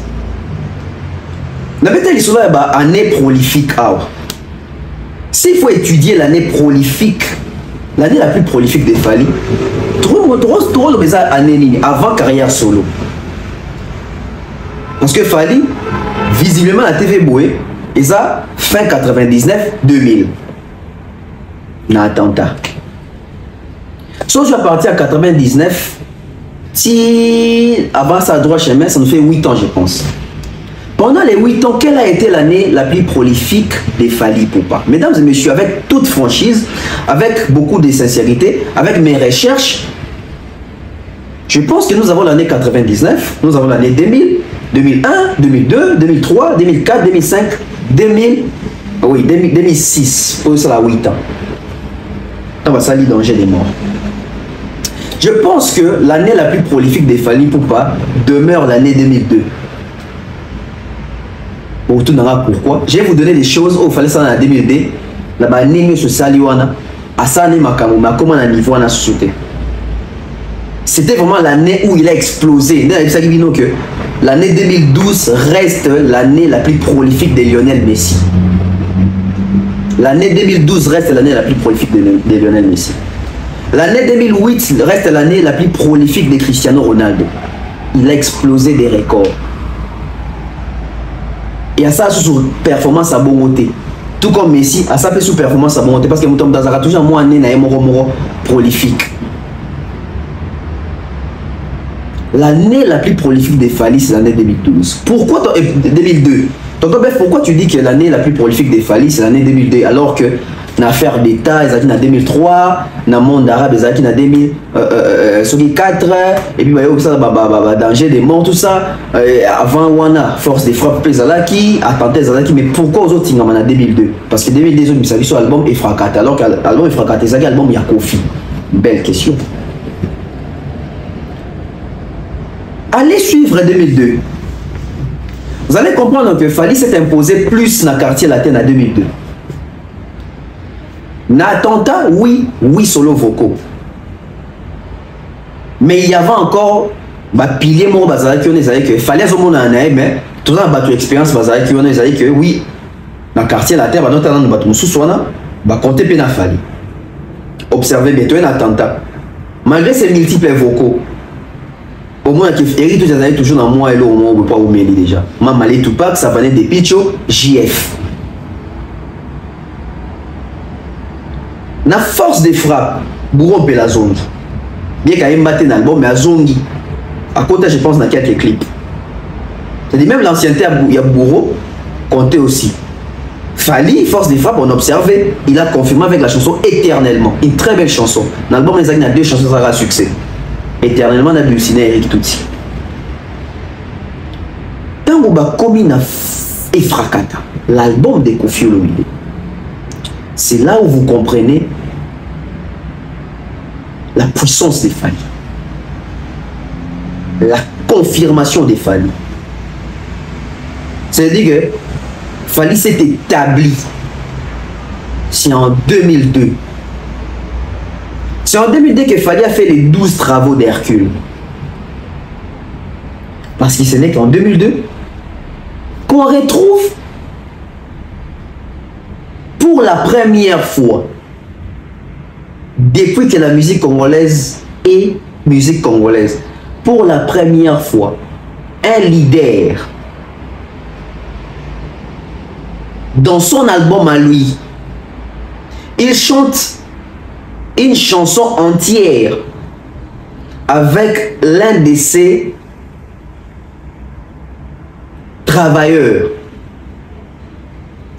na bête l'histoire est année prolifique. S'il faut étudier l'année prolifique, l'année la plus prolifique de Fali, trop le année avant carrière solo. Parce que Fali, visiblement la TV Boé, et ça, fin 99-2000. N'a attentat. Sauf que je suis parti à 99, si avant ça droit chemin, ça nous fait 8 ans, je pense. Pendant les 8 ans, quelle a été l'année la plus prolifique des Fali Poupa? Mesdames et messieurs, avec toute franchise, avec beaucoup de sincérité, avec mes recherches, je pense que nous avons l'année 99, nous avons l'année 2000, 2001, 2002, 2003, 2004, 2005, 2000, oui, 2006, pour ça, 8 ans. On va salir danger des morts. Je pense que l'année la plus prolifique des Fally Ipupa demeure l'année 2002. Pourquoi? Je vais vous donner des choses où il fallait ça en 2002. Là-bas, Némé se saliwana, à ça, Némé Makamou, comment on a niveau dans la société. C'était vraiment l'année où il a explosé. L'année 2012 reste l'année la plus prolifique de Lionel Messi. L'année 2012 reste l'année la plus prolifique de Lionel Messi. L'année 2008 reste l'année la plus prolifique de Cristiano Ronaldo. Il a explosé des records. Et à ça, sous performance à bon côté. Tout comme Messi, à ça, sous performance à bon côté. Parce que Moutom Dazara, toujours moi, année, prolifique. L'année la plus prolifique des Fally, c'est l'année 2012. Pourquoi 2002? Pourquoi tu dis que l'année la plus prolifique des Fally, c'est l'année 2002, alors que l'affaire d'État, ils ont en 2003, dans le monde arabe, ils ont en 2004, et puis danger des morts, tout ça. Avant, Wana, force des frappes, Zalaki, attenté Zalaki, mais pourquoi aux autres, ils ont en 2002? Parce que 2002, ils ont sur l'album Efrakat, alors que l'album Efrakat, c'est l'album, il y a Kofi. Belle question. Allez suivre 2002. Vous allez comprendre que Fally s'est imposé plus dans le quartier latin en 2002. N'attentat, oui, solo vocaux. Mais il y avait encore pilier mon bazar qui on est que fallait au monde en mais tout ça battu expérience bazar qui on est que oui dans le quartier latin bah notre dans battu sous-soana bah compter pena Fally. Observez bien, un attentat. Malgré ces multiples vocaux, au moins Eric tous les toujours dans moi et l'eau, on ne peut pas oublier déjà. Mamalé Tupac, ça venait des Picho, JF. La force des frappes, Bourron peut la zone. Bien qu'il y ait un battu dans l'album, mais à Zongi. À côté, je pense, dans quelques clips. C'est-à-dire, même l'ancienneté à Bourreau comptait aussi. Fally, force des frappes, on observait, il a confirmé avec la chanson Éternellement. Une très belle chanson. Dans l'album, il y a deux chansons à succès. Éternellement, on a halluciné Eric Touti. Tant qu'on a commis Efrakata, l'album de Kofi Olomide, c'est là où vous comprenez la puissance des Fally, la confirmation des Fally. C'est-à-dire que Fally s'est établi. C'est en 2002. C'est en 2002 que Fally a fait les 12 travaux d'Hercule. Parce que ce n'est qu'en 2002 qu'on retrouve pour la première fois, depuis que la musique congolaise est musique congolaise, pour la première fois, un leader dans son album à lui, il chante une chanson entière avec l'un de ses travailleurs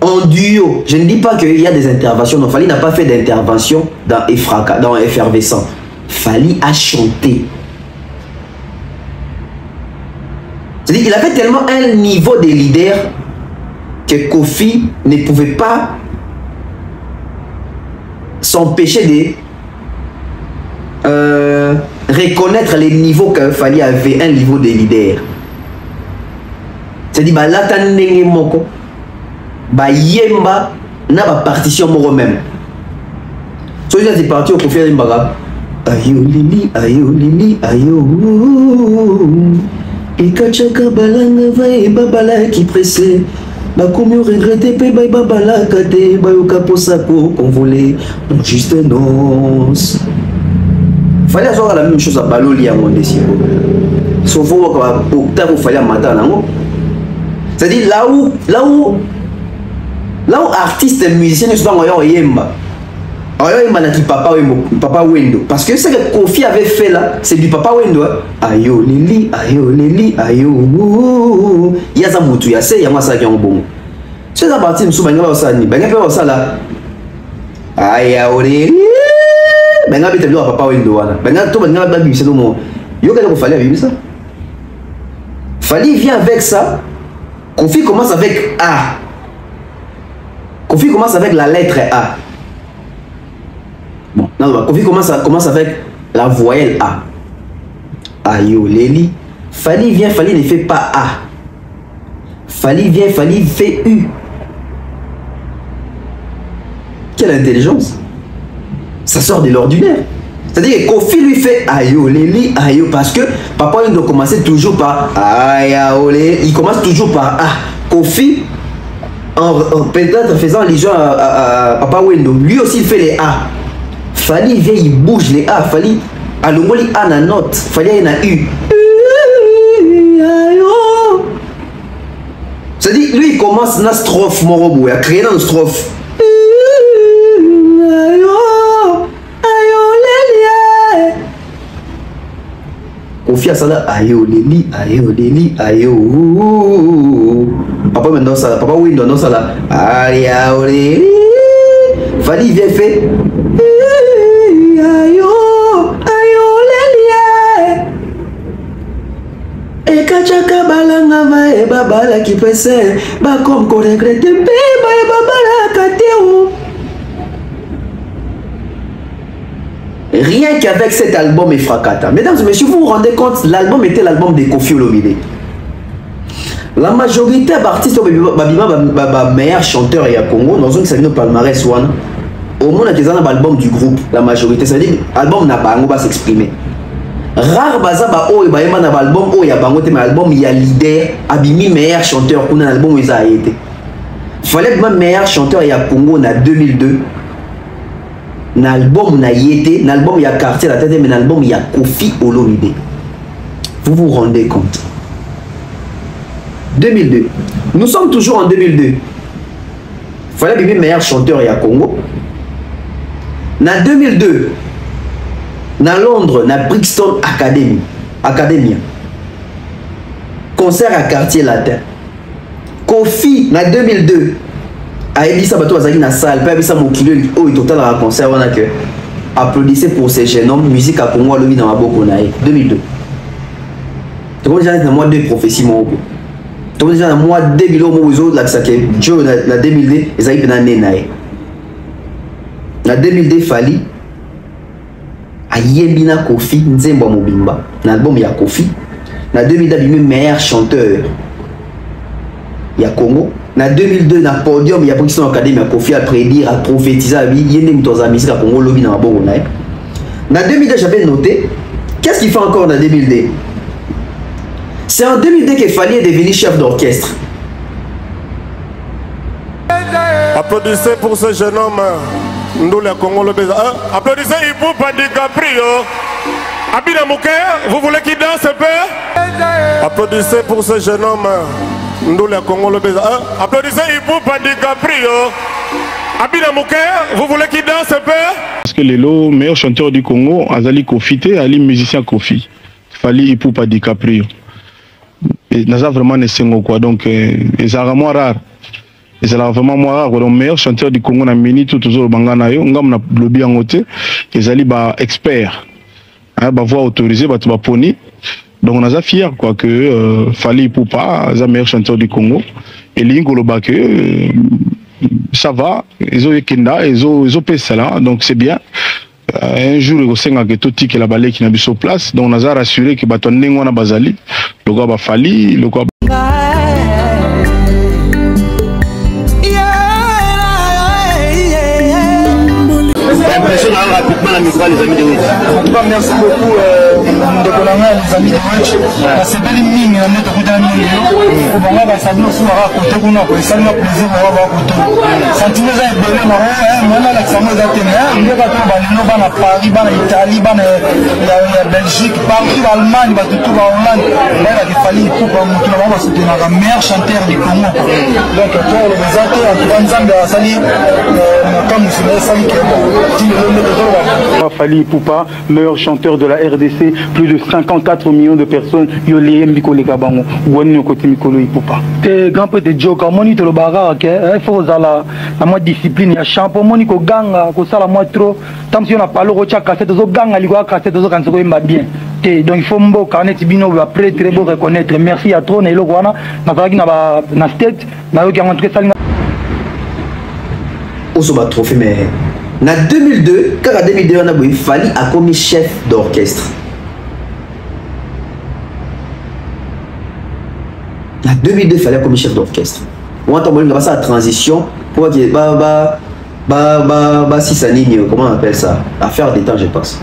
en duo. Je ne dis pas qu'il y a des interventions. Non, Fally n'a pas fait d'intervention dans Effervescent. Fally a chanté. C'est-à-dire qu'il avait tellement un niveau de leader que Kofi ne pouvait pas s'empêcher de reconnaître les niveaux que Fally avait, un niveau de leader. C'est-à-dire, bah, là, t'as n'engé moko, bah, yemba, n'a pas partition moro même. So, il y a des parties au Kofi Olomide. Ayo lili, ayo lili, ayo. Et kachaka balanga va et babala qui pressé. Bah, comme on regrette, bah, babala kate, bah, au caposako, qu'on volait, en juste noce. Fallait avoir la même chose à Baloli à mon décision. Sauf que octave, il fallait à matin. C'est-à-dire là où artistes et musiciens ne sont pas en yemba. En yemba n'a qui papa Wendo. Parce que ce que Kofi avait fait là, c'est du papa Wendo. Ayo lili, ayo lili, ayo. Il y a ça moutou, il y a ça, il y a ça qui est en bon. C'est ça partie de Soubenga Osani. Benga fait ça là. Ayo lili. Benga peut-être le papa Wendo. Benga tout benga babi, c'est le mot. Yo qu'est-ce qu'il fallait avec ça? Fally vient avec ça. Kofi commence avec A. Kofi commence avec la lettre A. Bon, non, Kofi commence avec la voyelle A. Ayo Leli. Fali vient, Fali ne fait pas A. Fali vient, Fali fait U. Quelle intelligence! Ça sort de l'ordinaire. C'est-à-dire que Kofi lui fait Ayo Leli, Ayo, parce que papa il doit commencer toujours par Ayo Leli. Il commence toujours par A. Kofi, peut-être faisant allusion à Papa Wendo, lui aussi il fait les A. Fali vient, il bouge les A. Fali, à l'ongoli A na note. Fali il a U. C'est-à-dire, lui il commence une strophe, Morobo, il a créé une strophe. Kofi Asala, ayo Leli, ayo Leli, ayo. Papa maintenant ça, Papa Wendo non ça là. Ayo Leli. Fali vient fait. Ayo, ayo Leli. E kachaka balanga va e babala qui pese, ba comme ko regrette pe ba e babala kateo. Rien qu'avec cet album Efrakata. Mesdames et messieurs, vous vous rendez compte, l'album était l'album de Koffi Olomide. La majorité d'artistes sont meilleurs chanteurs et à Congo. Dans un qui s'appelle palmarès one. Au moins, il y a un album du groupe. La majorité, c'est-à-dire l'album n'a pas va s'exprimer. Rare bazaba oh et baïma n'a pas album oh il y a bangote mais album il y a leader abimi meilleur chanteur pour un album où il a été. Fallait que meilleur chanteur il y a Congo en 2002. L'album n'a été, l'album il y a quartier la tête mais l'album il y a Koffi Olomide. Vous vous rendez compte? 2002. Nous sommes toujours en 2002. Fallait que meilleur chanteur il y a Congo. En 2002. Na Londres, na Brixton Academia. Concert à quartier latin. Koffi, na 2002. A Elisa Bato Azaki na salle, pas Elisa Mokilo, oh, il total à concert, on a que. Applaudissez pour ces jeunes hommes, musique à Congo, l'obi dans ma boko nae. 2002. Tu vois déjà dans moi deux prophéties, mon gars. Tu vois déjà dans moi 2000 aux autres, là, que ça que Joe, la 2002, ils arrivent dans le nae. La 2002, Fali. Ayebina Koffi Nzemba Mobimba l'album ya Koffi na 2000 abimé meilleur chanteur ya Congo na 2002 na podium ya Brixton Academy ya Koffi a prédire a prophétiser abi yende mtoza musique à Congo lobi na maboko na na 2002 j'avais noté qu'est-ce qu'il fait encore en 2002. C'est en 2002 qu'il fallait devenir chef d'orchestre. Applaudissez pour ce jeune homme. Nous les Congo le baiser. Applaudissez Ipupa DiCaprio. Abina Mouké, vous voulez qu'il danse un peu? Applaudissez pour ce jeune homme. Nous les Congo le baiser. Applaudissez Ipupa DiCaprio. Abina Mouké, vous voulez qu'il danse un peu? Parce que le meilleur chanteur du Congo, Azali Koffi, Ali musicien Koffi. Fali Ipupa DiCaprio. Et Naza vraiment ne sait quoi. Donc, c'est vraiment rare. Et c'est vraiment moi, le meilleur chanteur du Congo, na mini tout toujours le bangana yo, ngam na lobby en côté, ils allaient ba expert, hein, ba voix autorisée, ba tuba poni. Donc on a fier quoi que Fali Ipupa, le meilleur chanteur du Congo, et l'ingolo ba que ça va, ils ont ekenda, ils ont payé là, donc c'est bien. Un jour au senga que tout tique la balai qui n'a sur place, donc on a rassuré que baton nengo na bazali, le gars ba Fali, le gars merci beaucoup les amis de Witch. C'est belle mine, on est au bout d'un million. On va s'abonner aussi à côté qu'on a, ça nous plaisir on va côté. Sentinelle est belle, moi là Alexandre Zaténia, il y a pas de à Paris, en Italie, en Belgique, partout en Allemagne, tout en Hollande. Là il a fallu pour montrer vraiment c'était la meilleure chanteur du Congo. Donc pour le Zaté en Tanzanie à Sali comme c'est Sali Fali Ipupa, meilleur chanteur de la RDC, plus de 54 millions de personnes, Yolé Mikole Kabango, Wani Koti Mikolo Ipupa. T'es grand peu de joke, moni te le bagarre, il faut la moins discipline, il y a champion, moni ko ganga, ko sala moi trop, tant si on a pas le rocha cassette, zo ganga, ligo cassette, zo quand c'est pas bien. Donc il faut mbo carnet bino après très beau reconnaître. Merci à trop, Nailo Guana, na state, na yo qui a montré ça. Oso ba trophée mais En 2002, quand en 2002, on a Fally a commis chef d'orchestre. En 2002, Fally a commis chef d'orchestre. On a entendu la transition pour que si ça ligne, comment on appelle ça? Affaire des temps, je pense.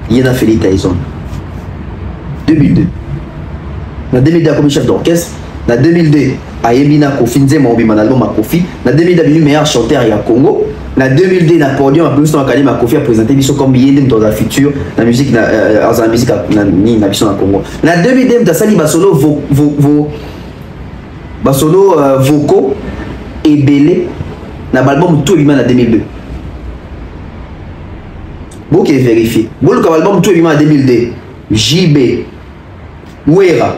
Il y en a Félix Tyson. 2002. En 2002, il a commis chef d'orchestre. En 2002, Ayemina Kofi Nzema mon album à Kofi. En 2002, il a meilleur chanteur à Congo. En 2002, il a podium à plus d'académie à Kofi a présenté Bisso comme Yendem dans la future, la musique dans la musique à Congo. En 2002, il a sali basolo vocaux et belé dans l'album Tout Humain en 2002. Vous qui vérifiez. Vous l'album Tout Humain en 2002. JB, Wera,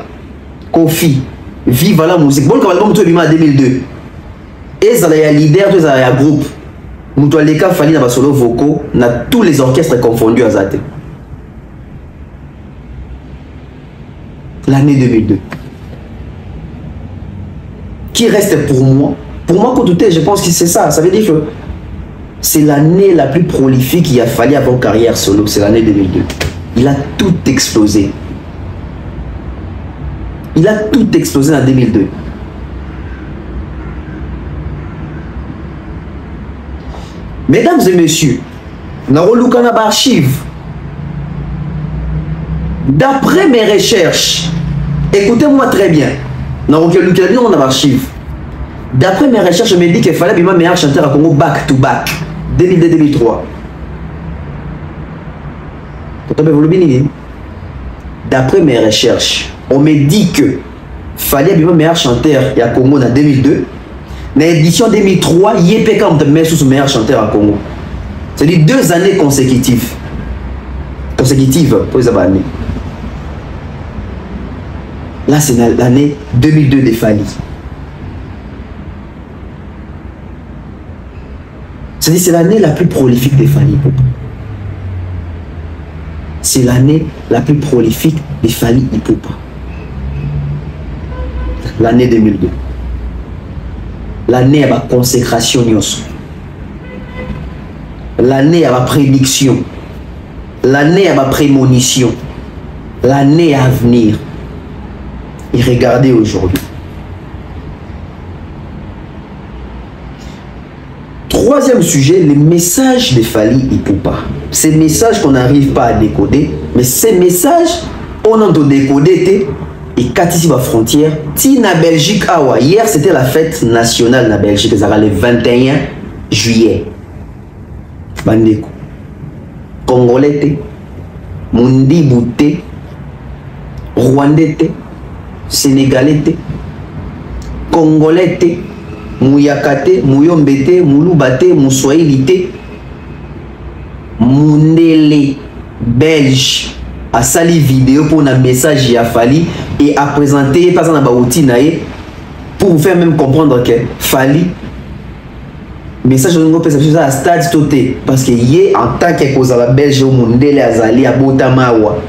Kofi, Viva la musique. Vous l'album Tout Humain en 2002. Et ça a leader, tout ça a groupe. Moutoualeka Fally dans solo vocaux, dans tous les orchestres confondus à Zate. L'année 2002. Qui reste pour moi? Pour moi, quand tout est, je pense que c'est ça. Ça veut dire que c'est l'année la plus prolifique qu'il a fallu avant carrière solo. C'est l'année 2002. Il a tout explosé. Il a tout explosé en 2002. Mesdames et messieurs, Narolukana archive. D'après mes recherches, écoutez-moi très bien. Narolukana on a archive. D'après mes recherches, je me dis qu'il fallait bien meilleur chanteur à Congo back to back 2002-2003. D'après mes recherches, on me dit que fallait bien meilleur chanteur à Congo en 2002. Dans l'édition 2003, il y a PK sous meilleur chanteur à Congo. C'est-à-dire 2 années consécutives. Consécutives pour les abonnés. Là, c'est l'année 2002 de Fally. C'est-à-dire c'est l'année la plus prolifique de Fally. C'est l'année la plus prolifique de Fally Ipupa. L'année 2002. L'année à la consécration, l'année à la prédiction, l'année à la prémonition, l'année à venir. Et regardez aujourd'hui. Troisième sujet, les messages de Fally Ipupa. Ces messages qu'on n'arrive pas à décoder, mais ces messages, on en doit décoder. Et quand ici la frontière, si na Belgique, hier c'était la fête nationale na Belgique, ça le 21 juillet. Bandeko, Congolais, Mundi Bouté, Rwandais, Sénégalais, Congolais, Mouyakate, Mouyombete, Mouloubate, Moussoaïlité, Mundele, Belge. A sali vidéo pour un message à Fally et à présenter pas en abouti pour vous faire même comprendre que Fally message de nous à stade toté parce que hier en tant que cause à la Belge au monde les azali à Botamawa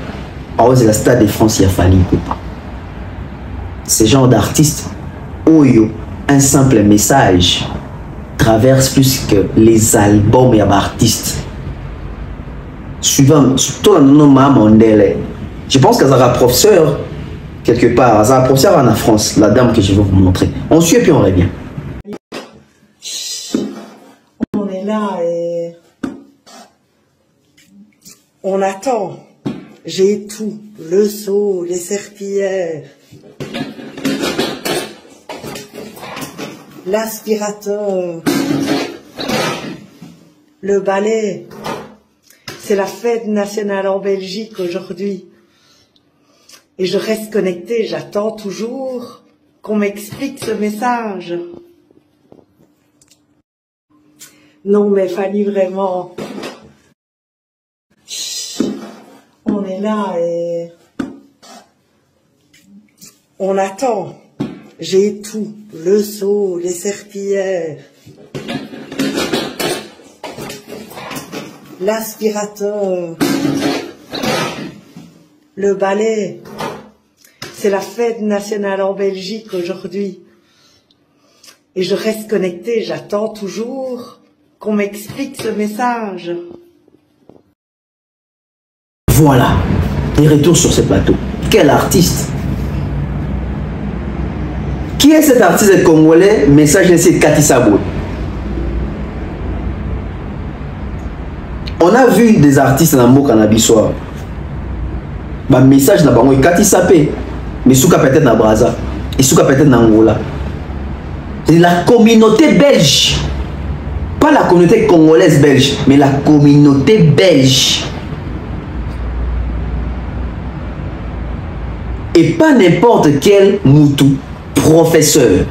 c'est la stade de France il a Fally. Ce genre d'artiste oyo un simple message traverse plus que les albums et artistes. Suivant tout le nom Mandela. Je pense qu'elle a un professeur quelque part, elle a un professeur en France, la dame que je vais vous montrer. On suit et puis on revient. On est là et on attend. J'ai tout, le seau, les serpillères, l'aspirateur, le balai. C'est la fête nationale en Belgique aujourd'hui. Et je reste connectée, j'attends toujours qu'on m'explique ce message. Non mais Fally vraiment. On est là et on attend. J'ai tout, le seau, les serpillères, l'aspirateur, le balai. C'est la fête nationale en Belgique aujourd'hui. Et je reste connectée, j'attends toujours qu'on m'explique ce message. Voilà, des retours sur ce plateau. Quel artiste? Qui est cet artiste congolais? Message de Kati Sabou. On a vu des artistes dans le Canabissoir. Bah message na bango Kati Sapé, mais souka peut-être na Brazza, et souka peut-être na Angola. C'est la communauté belge, pas la communauté congolaise belge, mais la communauté belge. Et pas n'importe quel moutou, professeur.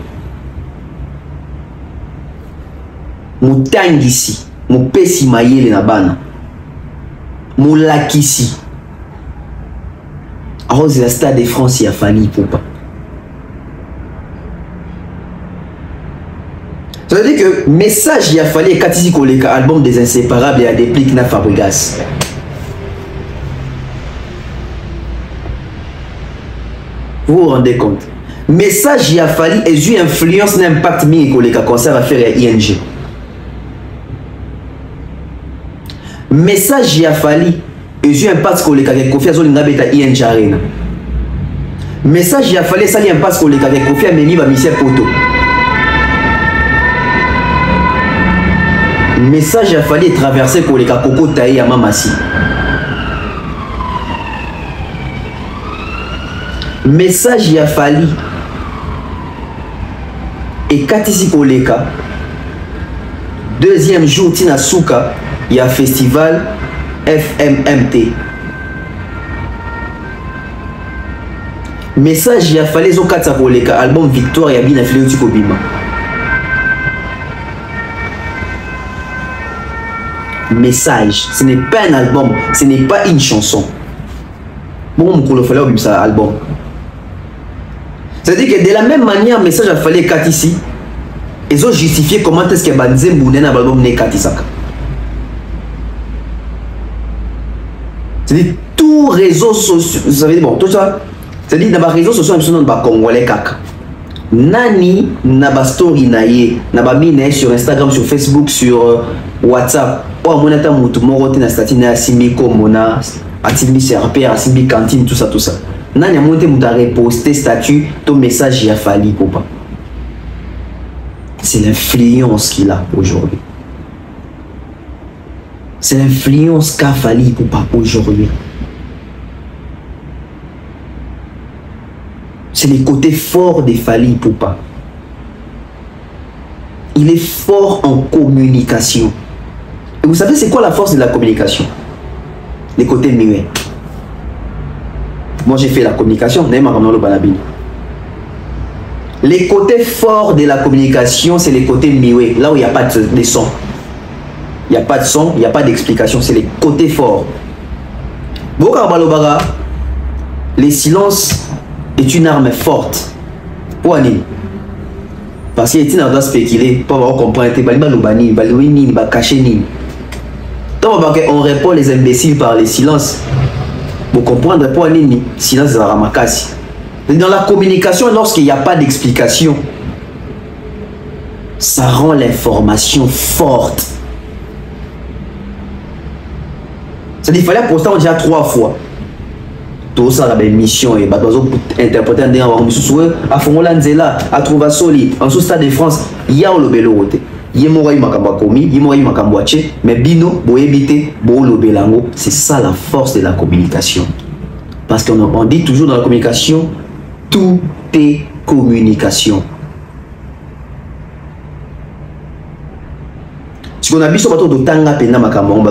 Moutangisi, Moupesi Mayele Nabana, Moulakisi. Alors, c'est le Stade de France, il a fallu pour pas. Ça veut dire que message, il a fallu Katisi Koleka, album des inséparables et à des pliques na Fabregas. Vous vous rendez compte? Message, il a fallu et eu influence n'impact mi Koleka concert à faire à ING. Message, il a fallu et eu impact Koleka qui confie sur l'ingabeta ING Arena. Message, il a fallu ça impact Koleka qui confie à Meni Bamissia Poto. Message, il a fallu traverser Koleka Koko Taï à Mamassi. Message, il a fallu et Katisi Koleka. Deuxième jour, Tina Souka, il y a festival FMMT. Message, il a fallu zo Katsa Koleka, album Victoire et Abina Filéoti Kobima. Message, ce n'est pas un album, ce n'est pas une chanson. Bon, il fallait oublier ça album. C'est-à-dire que de la même manière, message a fallu Katisi. Ils ont justifié comment est-ce que Banzem Bounen a l'album né Katisaka. C'est-à-dire tout réseau social, vous savez bon tout ça. C'est-à-dire dans les réseaux sociaux, nous sommes congolais kaka. Nani naba story naie, naba mine sur Instagram, sur Facebook, sur WhatsApp. Oh mon état mutu morote na statut na simbi komona, atimbi serpère, asimbi cantine tout ça tout ça. Nani a monté muta reposter statut, ton message y a fallu papa. C'est l'influence qu'il a aujourd'hui. C'est l'influence qu'a fallu papa aujourd'hui. C'est le côté fort de Fally Ipupa. Il est fort en communication. Et vous savez c'est quoi la force de la communication? Les côtés muets. Moi j'ai fait la communication. Les côtés forts de la communication, c'est les côtés muets. Là où il n'y a pas de son. Il n'y a pas de son, il n'y a pas d'explication. C'est les côtés forts. Les silences est une arme forte. Pour aller. Parce qu'il y a doit spéculer pour avoir compris on répond les imbéciles par les silences. Pour comprendre pour aller silence de la ramakasi. Dans la communication, lorsqu'il n'y a pas d'explication, ça rend l'information forte. C'est-à-dire qu'il fallait pourtant déjà 3 fois. Tout ça la mission et interpréter un à Fongolanzela, à Trouvasoli, en sous Stade de France, il y a le Belote. Il y a Moraï Makambakomi, il y a Moraï Makamboache, mais Bino, Boébité, Bolo Belango, c'est ça la force de la communication. Parce qu'on dit toujours dans la communication, tout est communication. Ce qu'on a vu sur le bateau de Tanga Pena Makambo,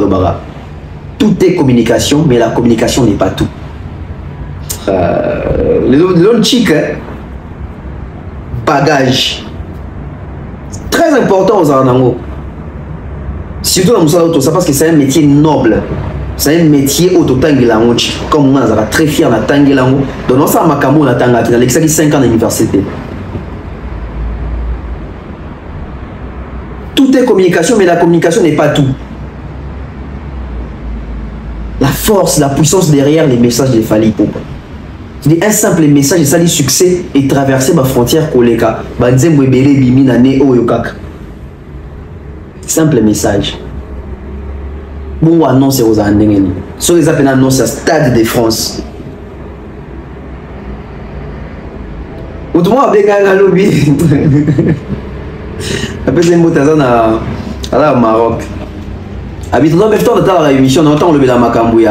tout est communication, mais la communication n'est pas tout. Les chic, bagage très important aux Arnango. Surtout dans le ça parce que c'est un métier noble. C'est un métier au Tangilango. Comme on est très fier de Tangilango. Donc, on a Makambo na Tanga qui a l'excès 5 ans d'université. Tout est communication, mais la communication n'est pas tout. La force, la puissance derrière les messages de Fally Ipupa. Un simple message, ça dit succès et traverser ma frontière koleka. Banzembo ebele bimi na ne oyokaka. Simple message. Bon, annonce aux Andengeni. Sur les appels annonce à Stade de France. Autrement, avec un lobby. Après, c'est un mot au Maroc. Habituellement, mais je t'en ai émission, on entend le béla Makambu,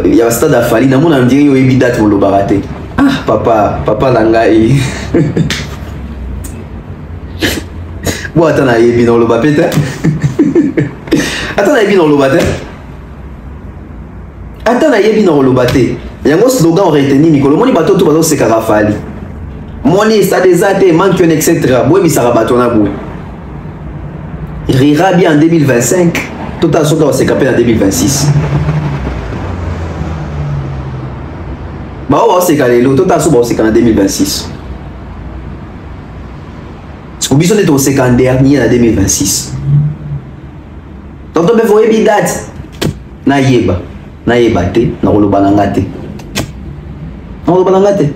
il y a un stade à Fali, dans mon on dirait qu'il y a une date pour le baraté. Ah, papa Langaï. Bon, attends, il y a dans le bapet. Attends, il y a dans le bapet. Attends, il y a dans le bapet. Il y a un slogan retenu, Mikolo. Mon bateau tout bateau c'est Karafali. Mon ça des athées, manque etc. Bon, il s'arrête bateau na bout. Il rira bien en 2025. Tout à son temps, c'est capé en 2026. Bah, on va se caler l'eau. Tout à son temps, c'est en 2026. Ce qu'on besoin d'être au second dernier en 2026. Donc, on peut voir date. Na yeba te, na rolo banangate. Na rolo banangate.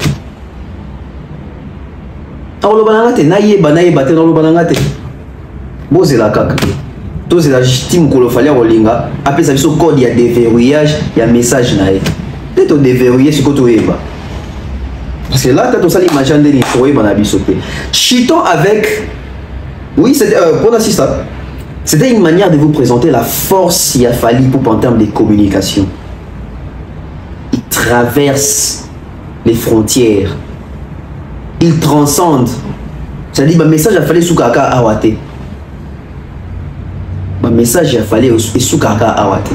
Na rolo banangate, na yeba te, na rolo banangate. Bon, c'est la caca. Tout c'est la justice qu'on fallait rolinga. Après ça, il code, il y a déverrouillage, il y a message naïf. Peut-être déverrouiller ce que tu es. Parce que là, tu as ça l'image de l'histoire. Chitons avec. Oui, c'était pour l'assistant. C'était une manière de vous présenter la force qu'il a fallu pour en termes de communication. Il traverse les frontières. Il transcende. C'est-à-dire, le message a fallu sous kaka awate. Le message a fallu sous kaka awate.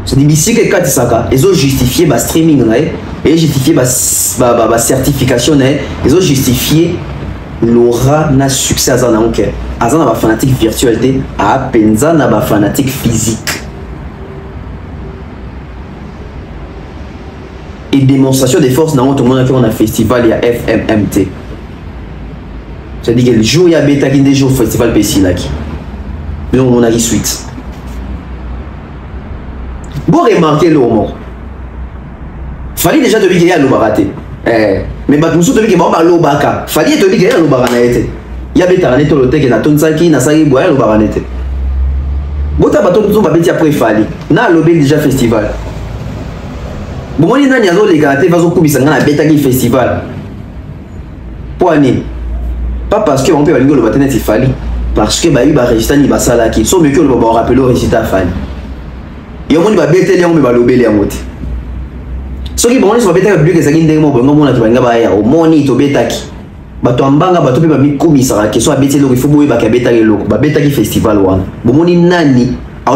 C'est-à-dire, si quelqu'un dit ça, ils ont justifié le streaming, ils ont justifié la certification, ils ont justifié l'aura na succès à Zana Onke. À Zana fanatique virtualité, à Penza na fanatique physique. Et démonstration de force dans tout le monde qui a un festival, il y a FMMT. C'est-à-dire que le jour il y a bêta qui est déjà au festival Pessilaki. Donc on a dit suite. Bon remarquer le moment. Fallait déjà te dire qu'il y a le baraté. Mais bah nous te dire que bah le baka. Fallait te dire qu'il y a le baranete. Il y a bêta raneto le teke na tonsaki na sagi boya le baranete. Bota bato tout ba bêti après fallait. Na le déjà festival. Bon on nani azo les gars te vazo kubisa na bêta qui festival. Poani. Pas parce que on peut aller le batenet il fallait. Parce que bah il va résultat ni ba sala qui. So mieux que le ba rappeler le résultat fallait. Il y a un peu de temps où il y a un peu de temps. Ce qui est bon, c'est que le public est un peu de temps. Il y a un peu de temps. Il y a un peu de temps. Il y a un peu de temps. Il y a un peu de temps. Il y a un peu de temps. Il y a un peu de festival. Il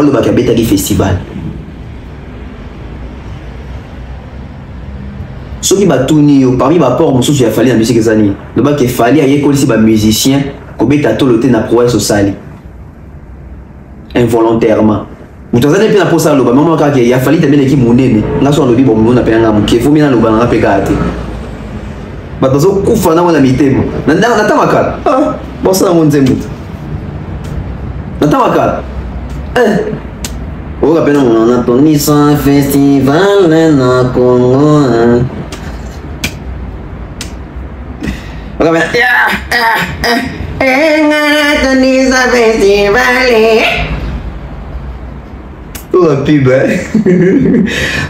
y a un peu de festival. Ce qui est tourné parmi les rapports, il a fallu dans la musique des années. Il fallait que les musiciens soient tous les temps dans la prouesse au sali. Involontairement. Vous avez bien pour ça, il a fallu que l'équipe monnaie. Là, sur le bibo, on a payé un qui est fou, mais on a payé un peu. Mais dans le coup, on a mis des mots. On a makal. Ah, bon, ça, on a mis des mots. On a makal. On a payé un peu. On a festival dans Congo. On a festival. Tout la pub,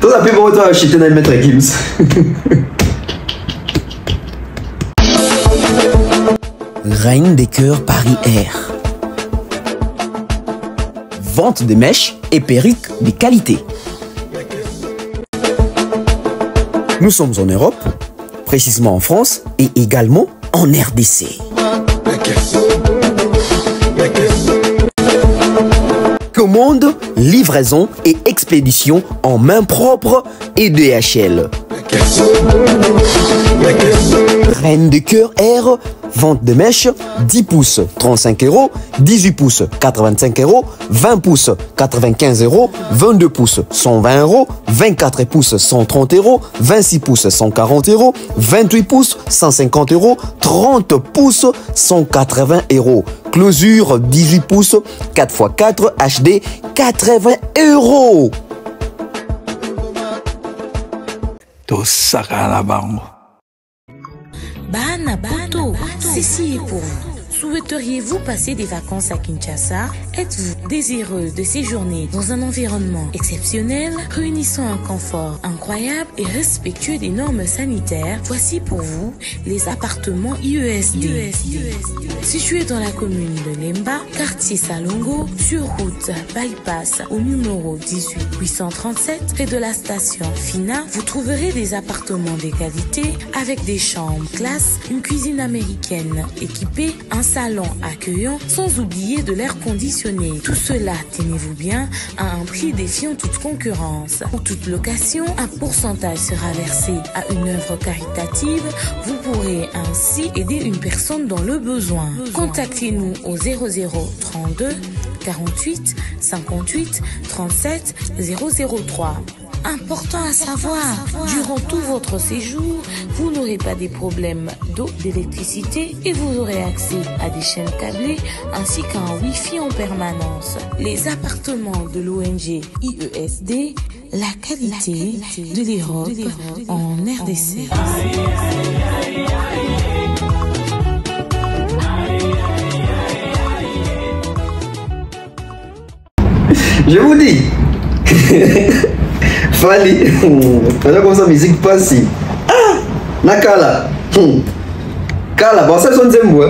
Tout la pub, on va acheter dans le maître Gims. Reine des cœurs Paris Air. Vente de mèches et perruques de qualité. Nous sommes en Europe, précisément en France et également en RDC. Commande, livraison et expédition en main propre et DHL. Reine de cœur Air, vente de mèches, 10 pouces 35 €, 18 pouces 85 €, 20 pouces 95 €, 22 pouces 120 €, 24 pouces 130 €, 26 pouces 140 €, 28 pouces 150 €, 30 pouces 180 €. Closure 18 pouces 4x4 HD 80 €. Tosaka la bango. Bana poto, sisi pour Souhaiteriez-vous passer des vacances à Kinshasa? Êtes-vous désireux de séjourner dans un environnement exceptionnel, réunissant un confort incroyable et respectueux des normes sanitaires? Voici pour vous les appartements IESD. Situés dans la commune de Lemba, quartier Salongo, sur route Bypass au numéro 18837, près de la station Fina, vous trouverez des appartements de qualité avec des chambres classe, une cuisine américaine équipée, un salon accueillant, sans oublier de l'air conditionné. Tout cela, tenez-vous bien, à un prix défiant toute concurrence. Pour toute location, un pourcentage sera versé à une œuvre caritative. Vous pourrez ainsi aider une personne dans le besoin. Contactez-nous au 0032 48 58 37 003. Important à savoir, durant tout votre séjour, vous n'aurez pas des problèmes d'eau, d'électricité et vous aurez accès à des chaînes câblées ainsi qu'à un Wi-Fi en permanence. Les appartements de l'ONG IESD, la qualité de l'Europe en RDC. Je vous dis, Fali, pendant comme ça musique passe. Ah, Nakala, Kala, bon ça son zembo.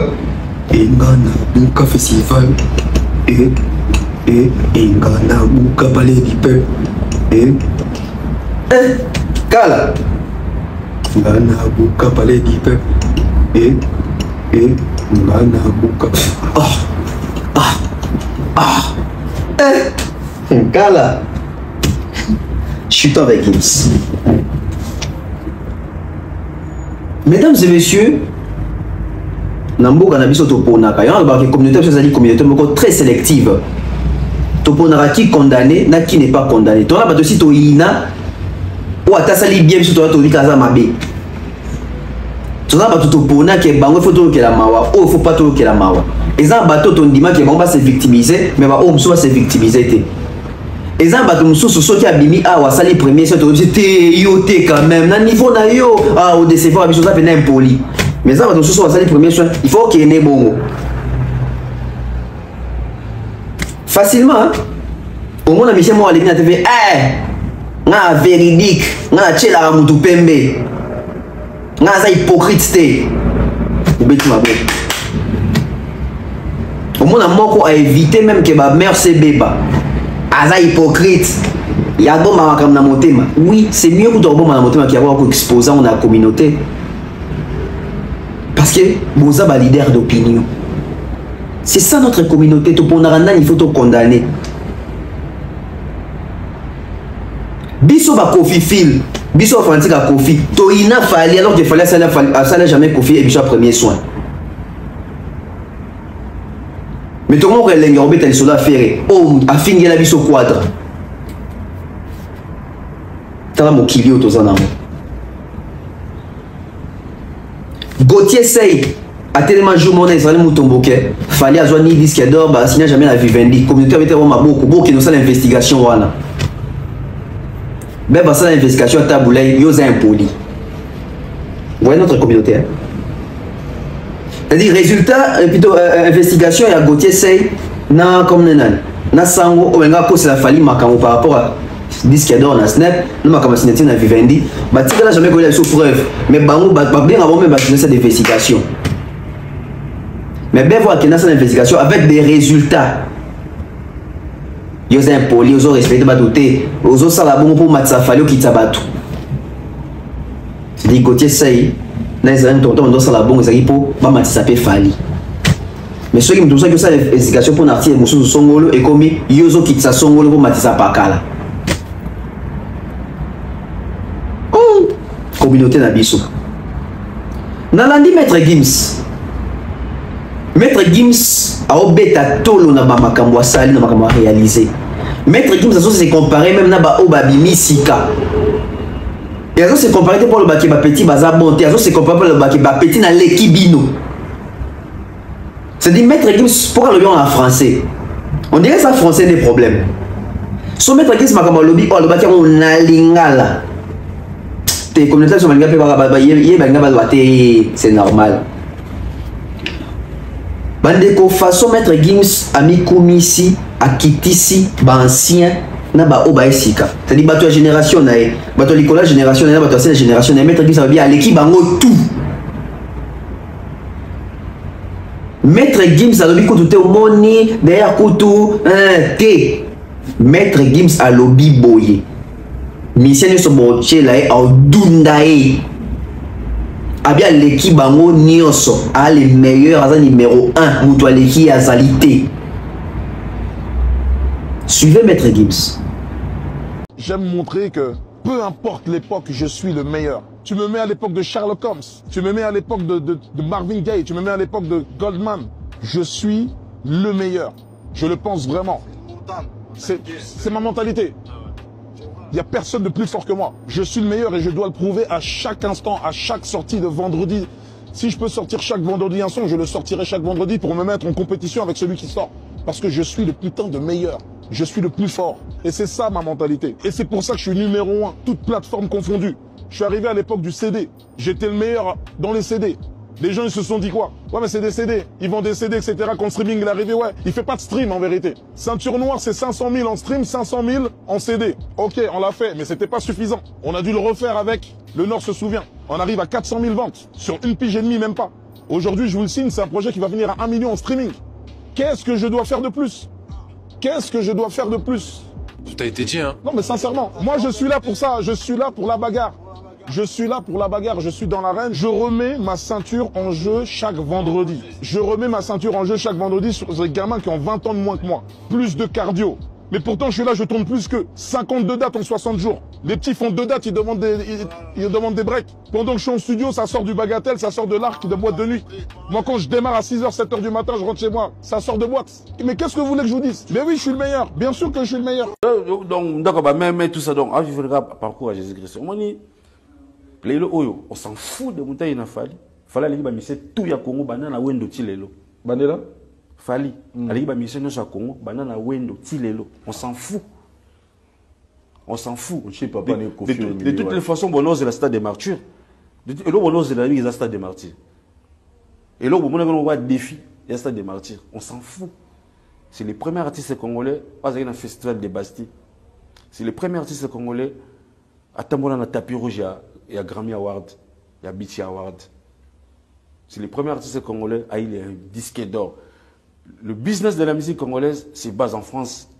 Engana Buka Festival, Engana Buka Palais du Peuple, Kala, Engana Buka Palais du Peuple, Engana Buka. Kala, chutant avec Gims. Mesdames et messieurs, Namboka Nabiso Toponaka, il y a une communauté très sélective. Toponaka qui condamné, na qui n'est pas condamné. Ton abat aussi Toina, ou atasali bien sur toi Tonika Mabe. Ton abat Topona qui est bango, il faut tout que la mawa, ou il faut pas tout que la mawa. Et ça, bateau ton dimanche qui va se victimiser, mais on va se victimiser. Et ça, bateau ce qui a bimi à wasali premier, c'est yoté quand même. Na niveau na yo, ah au décevoir, mais ça fait impoli. Mais ça, bateau ce wasali premier, il faut qu'il y ait bon. Facilement, hein? Au moins, Michel moi, à TV, na véridique, na tchela mutu pembe, na za hypocrite té. Ou bête ma bête. Au moins, on a évité même que ma mère se béba. Aza hypocrite. Il y a bon ma comme na motema. Oui, c'est mieux que bon ma motema qui avoir exposé dans la communauté. Parce que vous avez un leader d'opinion. C'est ça notre communauté. Tout pour nous, il faut tout condamner. Biso ba Kofi fil. Biso Francis a Kofi. Toina fallait alors qu'il fallait ça jamais Kofi et Biso premier soin. Mais tout le monde est en train de se faire. Oh, a fini la vie au quadre. T'as mon kilio, tous en amour. Gauthier Sey a tellement joué mon Israël Moutomboke. Fallait avoir ni disque d'or, bah, sinon jamais la Vivendi. Communauté avait été beaucoup qui nous fait l'investigation. Voilà. Mais bah, ça, l'investigation à Taboulay, il y a impoli. Vous voyez notre communauté, hein? C'est-à-dire, résultat, plutôt investigation, il y a Gauthier Sey, na comme Nenan, na Sango, ou nga c'est la famille Makamo par rapport à disque d'or na Snap, nous Makamo signature na Vivendi, bah tu n'as jamais connu la sous-preuve, mais bango, bah bien avant même bah cette investigation. Mais bien voir qu'il y a cette investigation avec des résultats. Ils ont impoli, ils ont respecté Batouté, ils ont salabon pour Matsa Falio qui t'abattu. C'est-à-dire Gauthier Sey. Les gens qui ont la bonne pour Mamatisa Fali. Mais ceux qui me disent que ça l'investigation pour l'article Moussou Songolo et comme Yozo Kitsa Songolo pour Matisa Pakala. Communauté Nabiso. Nalandi Maître Gims. Maître Gims a obéta tolo na makambo sali na makambo réalisé. Maître Gims a se comparé même na ba obabimi sika. Et alors c'est comparé pour le bac petit bazar bonté, alors c'est comparé pour le bac petit na l'équibino. C'est-à-dire Maître Gims pour le en français. On dirait ça français des problèmes. Son Maître Gims m'a comme lobby le bac on a lingala. Tes communautés sont malgré c'est normal. bandeko façon maître Gims ami komisi akitisi ba ancien na ba oba esika c'est-à-dire bato ya génération na e bato likola génération na bato ya génération na maître Gims va bien aleki bango tout maître Gims alobi kutu te omoni derrière kutu te maître Gims alobi boye misien nyonso botyela ye aodunda ye abi aleki bango nyonso a le meilleur aza numéro 1 moto aleki azali te. Suivez maître Gims. J'aime montrer que peu importe l'époque, je suis le meilleur. Tu me mets à l'époque de Sherlock Holmes, tu me mets à l'époque de Marvin Gaye, tu me mets à l'époque de Goldman. Je suis le meilleur. Je le pense vraiment. C'est ma mentalité. Il n'y a personne de plus fort que moi. Je suis le meilleur et je dois le prouver à chaque instant, à chaque sortie de vendredi. Si je peux sortir chaque vendredi un son, je le sortirai chaque vendredi pour me mettre en compétition avec celui qui sort. Parce que je suis le putain de meilleur. Je suis le plus fort. Et c'est ça ma mentalité. Et c'est pour ça que je suis numéro 1, toutes plateformes confondues. Je suis arrivé à l'époque du CD. J'étais le meilleur dans les CD. Les gens ils se sont dit quoi? Ouais mais c'est des CD, ils vendent des CD etc. Quand le streaming est arrivé, ouais, il fait pas de stream en vérité. Ceinture noire c'est 500 000 en stream, 500 000 en CD. Ok, on l'a fait, mais c'était pas suffisant. On a dû le refaire avec, le Nord se souvient. On arrive à 400 000 ventes, sur une pige et demie même pas. Aujourd'hui je vous le signe, c'est un projet qui va venir à 1 million en streaming. Qu'est-ce que je dois faire de plus? Qu'est-ce que je dois faire de plus? Tout a été dit hein. Non mais sincèrement, moi je suis là pour ça, je suis là pour la bagarre. Je suis là pour la bagarre, je suis dans l'arène. Je remets ma ceinture en jeu chaque vendredi. Je remets ma ceinture en jeu chaque vendredi sur des gamins qui ont 20 ans de moins que moi. Plus de cardio. Mais pourtant, je suis là, je tourne plus que 52 dates en 60 jours. Les petits font 2 dates, ils demandent des breaks. Pendant que je suis en studio, ça sort du bagatelle, ça sort de l'arc de boîte de nuit. Moi, quand je démarre à 6h, 7h du matin, je rentre chez moi. Ça sort de boîte. Mais qu'est-ce que vous voulez que je vous dise? Mais oui, je suis le meilleur. Bien sûr que je suis le meilleur. Donc, d'accord, bah, mais tout ça, donc, ah, je ferai parcours à Jésus-Christ. On s'en fout de Moutaï Nafali. Fallait aller mission tout ya Congo banana wendo tilelo. Bandela Fali. Aller mission no Congo banana wendo tilelo. On s'en fout. On s'en fout. Je sais pas de toutes les façons, bon, c'est la stade des martyrs. Et là, bon, c'est la stade des martyrs. Et là, on voit défi, il y a stade des martyrs. On s'en fout. C'est les premiers artistes congolais. Pas un festival de Bastille. C'est les premiers artistes congolais. À Tambola, na tapis rouge. Il y a Grammy Award, il y a BT Award. C'est les premiers artistes congolais à il y a un disque d'or. Le business de la musique congolaise, c'est base en France.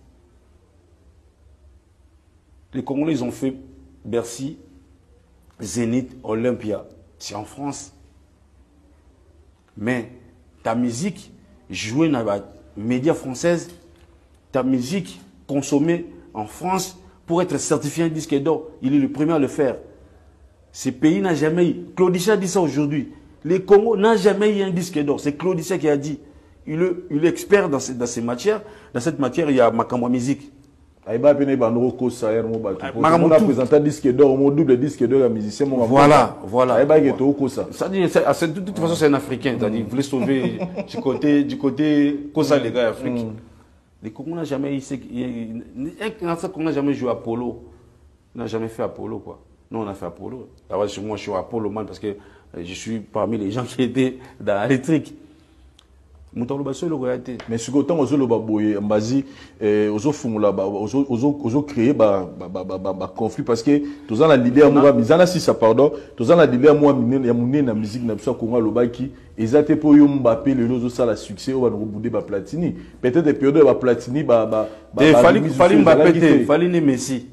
Les Congolais, ils ont fait Bercy, Zénith, Olympia. C'est en France. Mais ta musique, jouée dans les médias français, ta musique consommée en France, pour être certifié un disque d'or, il est le premier à le faire. Ce pays n'a jamais eu. Claudichat dit ça aujourd'hui. Les Congo n'ont jamais eu un disque d'or. C'est Claudichat qui a dit. Il est expert dans ces matières. Dans cette matière, il y a Makamwa musique. On a présenté un disque d'or, un double disque d'or à musicien. Voilà. De toute façon, c'est un Africain. Il voulait sauver du côté Kosa, les gars africains. Les Congo n'ont jamais eu. On n'a jamais joué à Apollo. On n'a jamais fait Apollo, quoi. Nous, on a fait Apollo. Moi, je suis Apollo man parce que je suis parmi les gens qui étaient dans l'électrique. Mais ce que autant aux baboye mbazi aux fumula aux créer conflit parce que tous en la l'idée à moi misana si ça pardon tous en la l'idée à moi ya munene na musique na biso Congo lobaki ezate po yo Mbappé le lozo ça la succès on va rebouder ba Platini peut-être des périodes ba Platini fallait Mbappé fallait ni Messi.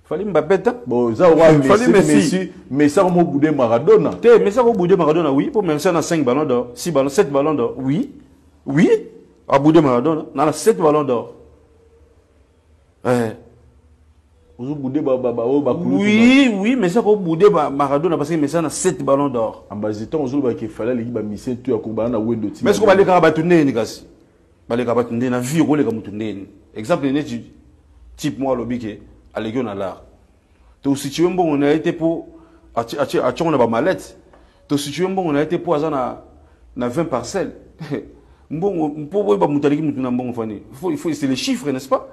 Fallait Mbappé. Bon, ça va Messi, mais ça va bouder Maradona. Mais ça va bouder Maradona, oui. Pour Messi, on a 5 ballons d'or, 6 ballons, 7 ballons d'or, oui. Oui, à bouder Maradona, on a 7 ballons d'or. Oui, mais ça va bouder Maradona parce que Messi, on a 7 ballons d'or. En bas, il fallait les Messi, tu as combattu à Wendo. Mais est-ce qu'on va les rabattre Nigas? Va les rabattre na vie, on les rabattre. Exemple, type moi, l'objet. À l'église, on a l'art. Si tu veux, on a été pour. On a mallette. Si tu veux, on a été pour 20 parcelles. C'est les chiffres, n'est-ce pas?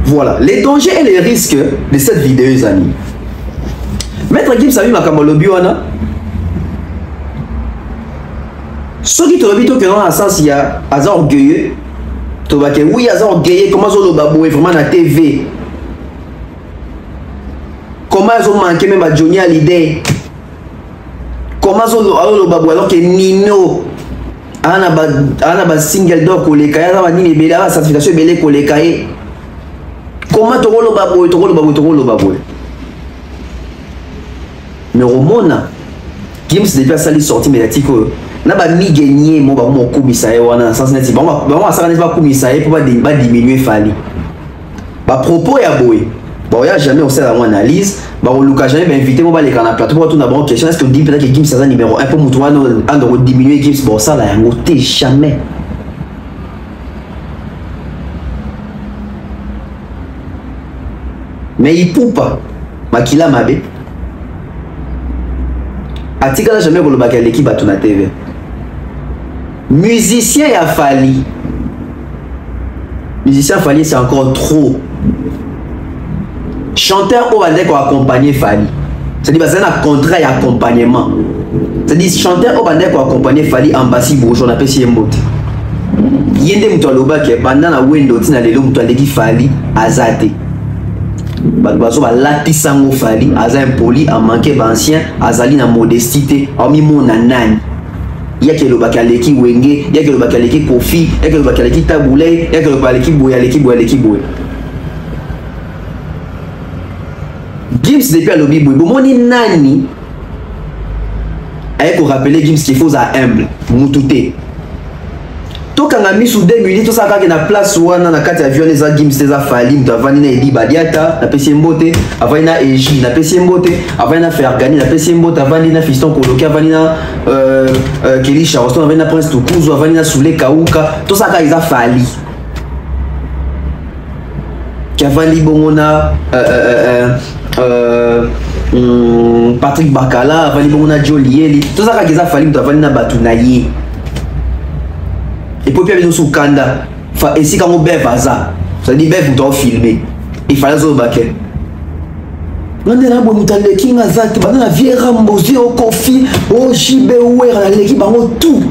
Voilà, les dangers et les risques de cette vidéo, les amis. Maître Gims a vu ma Kamalobi, Ceux qui te reviennent que dans le sens, il y a hasard orgueilleux. Tu vas dire oui, hasard orgueilleux. Comment ça le babou est vraiment à la TV? Comment ils ont manqué même à Johnny Hallyday? Comment ça le babou alors que Nino a un single d'or pour les cahiers, il y a une certification pour les cahiers. Comment tu roules le babou? Tu roules le babou? Mais au monde, Gims depuis à salir sorti médiatique. Na ba mi gagner mo ba mo commissaire wana sens net ba mo ça n'est pas commissaire pour pas diminuer Fally ba propos ya boy ba ya jamais on sait la analyse ba on Lucas jamais ba invité mo ba les kana plateau pour tout na bon question est-ce que dit peut-être que Gims ça numéro 1 pour mo toi en de diminuer Gims bon ça là yango té jamais mais il poupe pas makila mabe atika jamais ko le ba l'équipe à na TV. Musicien a Fally. Musicien Fally c'est encore trop. Chanteur au bandé qu'on accompagner Fally. C'est-à-dire que c'est un contrat et accompagnement. C'est-à-dire chanteur au bandé qu'on accompagner Fally ambassade bourgeois on appelle si mbote. Yende mutaloba ke pendant la window tina lelo mutaleki Fally azate. Bazo ba latisango Fally aza impoli a manqué ancien azali na modestie a mi mona nani. Il y a que le bakaleki wenge, il y a que le bakaleki kofi, il y a que le bakaleki taboulé, il y a que le bakaleki boya, l'équipe boya. Gims depuis à l'obi boy, bon ni nani. Avec pour rappeler Gims qu'il faut à humble, mutute. To kanga mi sous 2 minutes, to ça ka na place wana na kati avion les Gims les a Fally, to avani na Edi Badiata, na pesi mbote, avani na Eji, na pesi mbote, avani na Fergani, na pesi mbote, avani na Fiston Koloki, avani na Kelly Charleston, avani na Prince Tukuzu, avani na Soule Kauka, to ça ka ils a Fally. Qui avani bongona Patrick Bakala, avani bongona Jolieli, to ça ka ils a Fally, to avani na Batunaye. Et puis il y a sous Kanda et si quand on bève ça dit bève vous doit filmer il fallait zo baquet on est là bon nous t'allez qui n'a zat bah na vieille rambosi au coffee au jibe ouais à l'équipe en tout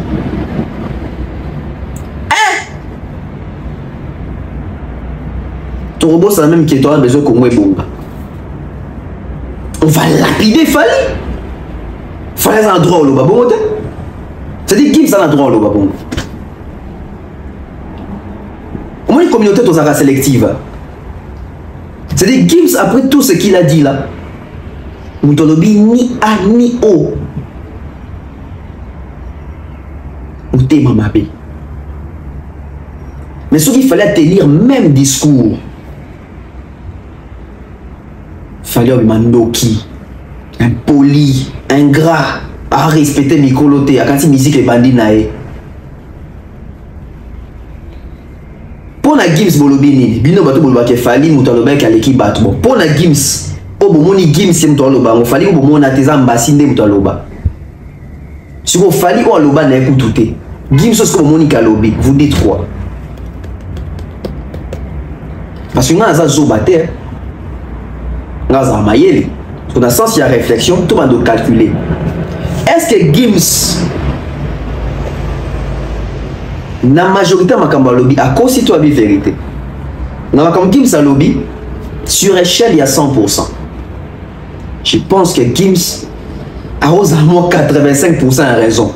ton robot c'est la même qui est toi besoin qu'on est bon on va lapider fallait un droit au babon c'est dit qui ça un droit au babon. Une communauté aux sélective. C'est-à-dire Gims après tout ce qu'il a dit là, Moutolobi ni A ni O. Ou t'es mamabé. Mais ce qu'il fallait tenir même discours. Fallait un mandoki, impoli, ingrat, à respecter mes colotés, à quand il musique et bandit naé. Pour la Gims bolobini, bino bato boloba ke Fally mutaloba ke l'équipe batbo. Pour la Gims, o bomoni Gims mutaloba, o Fally o bomona teza mbasinde mutaloba. Si vous Fally o aloba na écoutouté. Gims ce que bomoni kalobi, vous dites quoi? Parce que nga za zobate, nga za mayele. Parce que dans le sens il y a réflexion, tout le monde doit calculer. Est-ce que Gims la majorité de lobby à cause de la vérité. Dans la Gims à lobby, sur échelle, il y a 100%. Je pense que Gims a moins 85% à raison.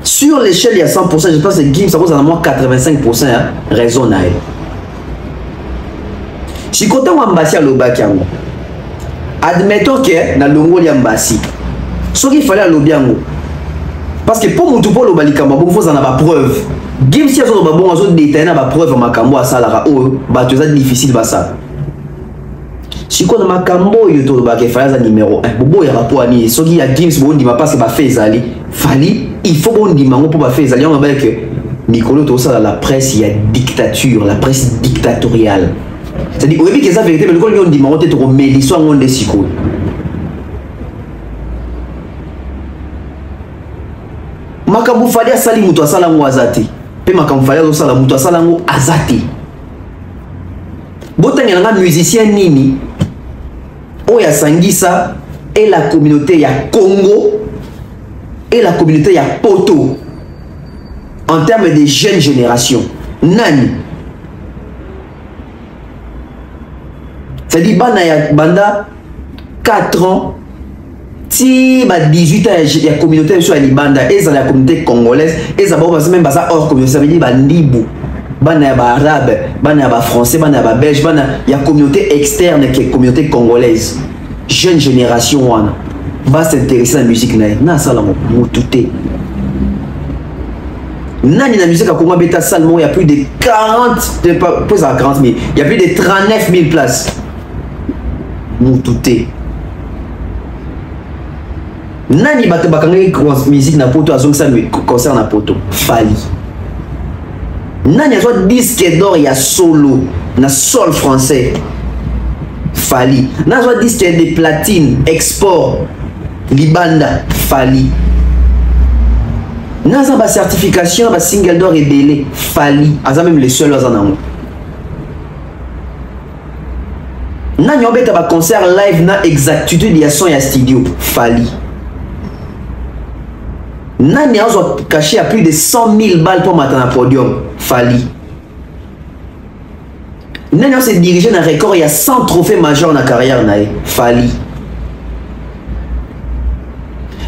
Sur l'échelle, il y a 100%. Je pense que Gims a moins 85% à raison. Si côté Wambasi à l'obaki, admettons que dans le monde Yambasi, ce qu'il fallait à lobby, parce que pour tout le monde, il faut en avoir preuve. Gims si on a bon azot détailler na preuve makambo asalara o ba tu za difficile ba ça. Si ko na makambo yo to ba ke faza numéro 1. Bobo ya rapport ani soki ya Gims bo ndima parce ba fait ezali. Fally il faut bon ndima ngo pour ba fait ezali on ba que Mikolo to ça la presse il y a dictature, la presse dictatoriale. C'est-à-dire oui que ça vérité mais ko on ndima on te to meli so ngonde siko. Makambo Fally asali mutu asala ngo azati. Pe makambo Fally asala mutu asala ngo azati. Botanga nga musicien nini oya sangisa et la communauté ya Congo et la communauté ya poto en termes de jeunes générations. Nani. C'est-à-dire banda 4 ans si 18 ans il y a communauté sur la banda et la communauté congolaise et ça va même pas hors communauté, ça veut dire bandibu bana ba arabe bana ba français bana ba belge bana il y a communauté externe qui est communauté congolaise. Jeune génération wana va s'intéresser à la musique na sala motuté. Nani la musique à Congo beta salement il y a plus de 40 pas à 40 000, il y a plus de 39 000 places. Moutouté. Nani bato bakangi musique na poto azong ça concert na poto Fali. Nani a soit disque d'or ya solo na sol français Fali. Nani a soit disque de platine export Libanda Fali. Nani a ba certification ba single d'or et délai Fali. Aza même les seuls azanango. Nani a beta ba concert live na exactitude ya son ya studio Fali. Nani a caché à plus de 100 000 balles pour matin à podium Fali. Nani a s'est dirigé dans un record, il y a 100 trophées majeurs dans la carrière Fali.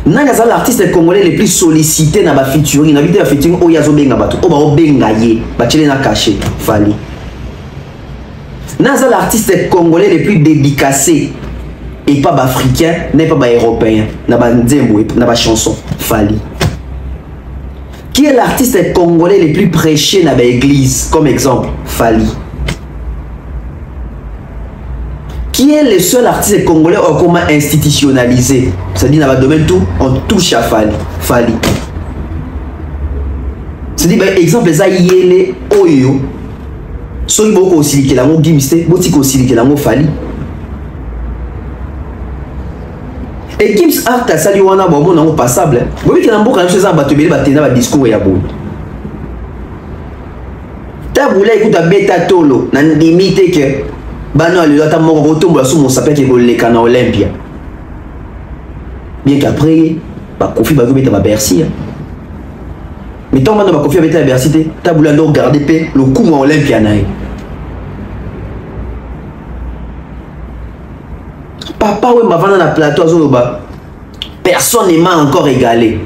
Nani a l'artiste congolais le plus sollicité dans la featuring, dans la featuring où il y a Zobenga Bato, où il y a Bengaye, il y a caché Fali. Nani a l'artiste congolais le plus dédicacé et pas africain, n'est pas européen, n'a pas nzembo, n'a pas chanson Fali. Qui est l'artiste congolais le plus prêché dans l'église, comme exemple Fali. Qui est le seul artiste congolais au comment institutionnalisé, c'est-à-dire dans le domaine tout, on touche à Fali. Fali. C'est-à-dire, par exemple, ça yele oyo, soki boko aussi qui la mo gimiste, boti aussi qui la mo Fali. Et Gims Art a sali wana ba mo nango passable. Bobi ke na mboka na chose ba tobeli ba tena ba discours ya bo. Tabula ikuta beta tolo na limite que bano ali lata moko botombola sous mon sapé ke ko leka na Olympia. Bien qu'après ba confi ba beta ba Bercy. Mais tant mano ba confi beta Bercy te tabula ndo garder pe le coup à Olympia nae. Papa oui m'a vendu dans le plateau Zoloba. Personne ne m'a encore égalé.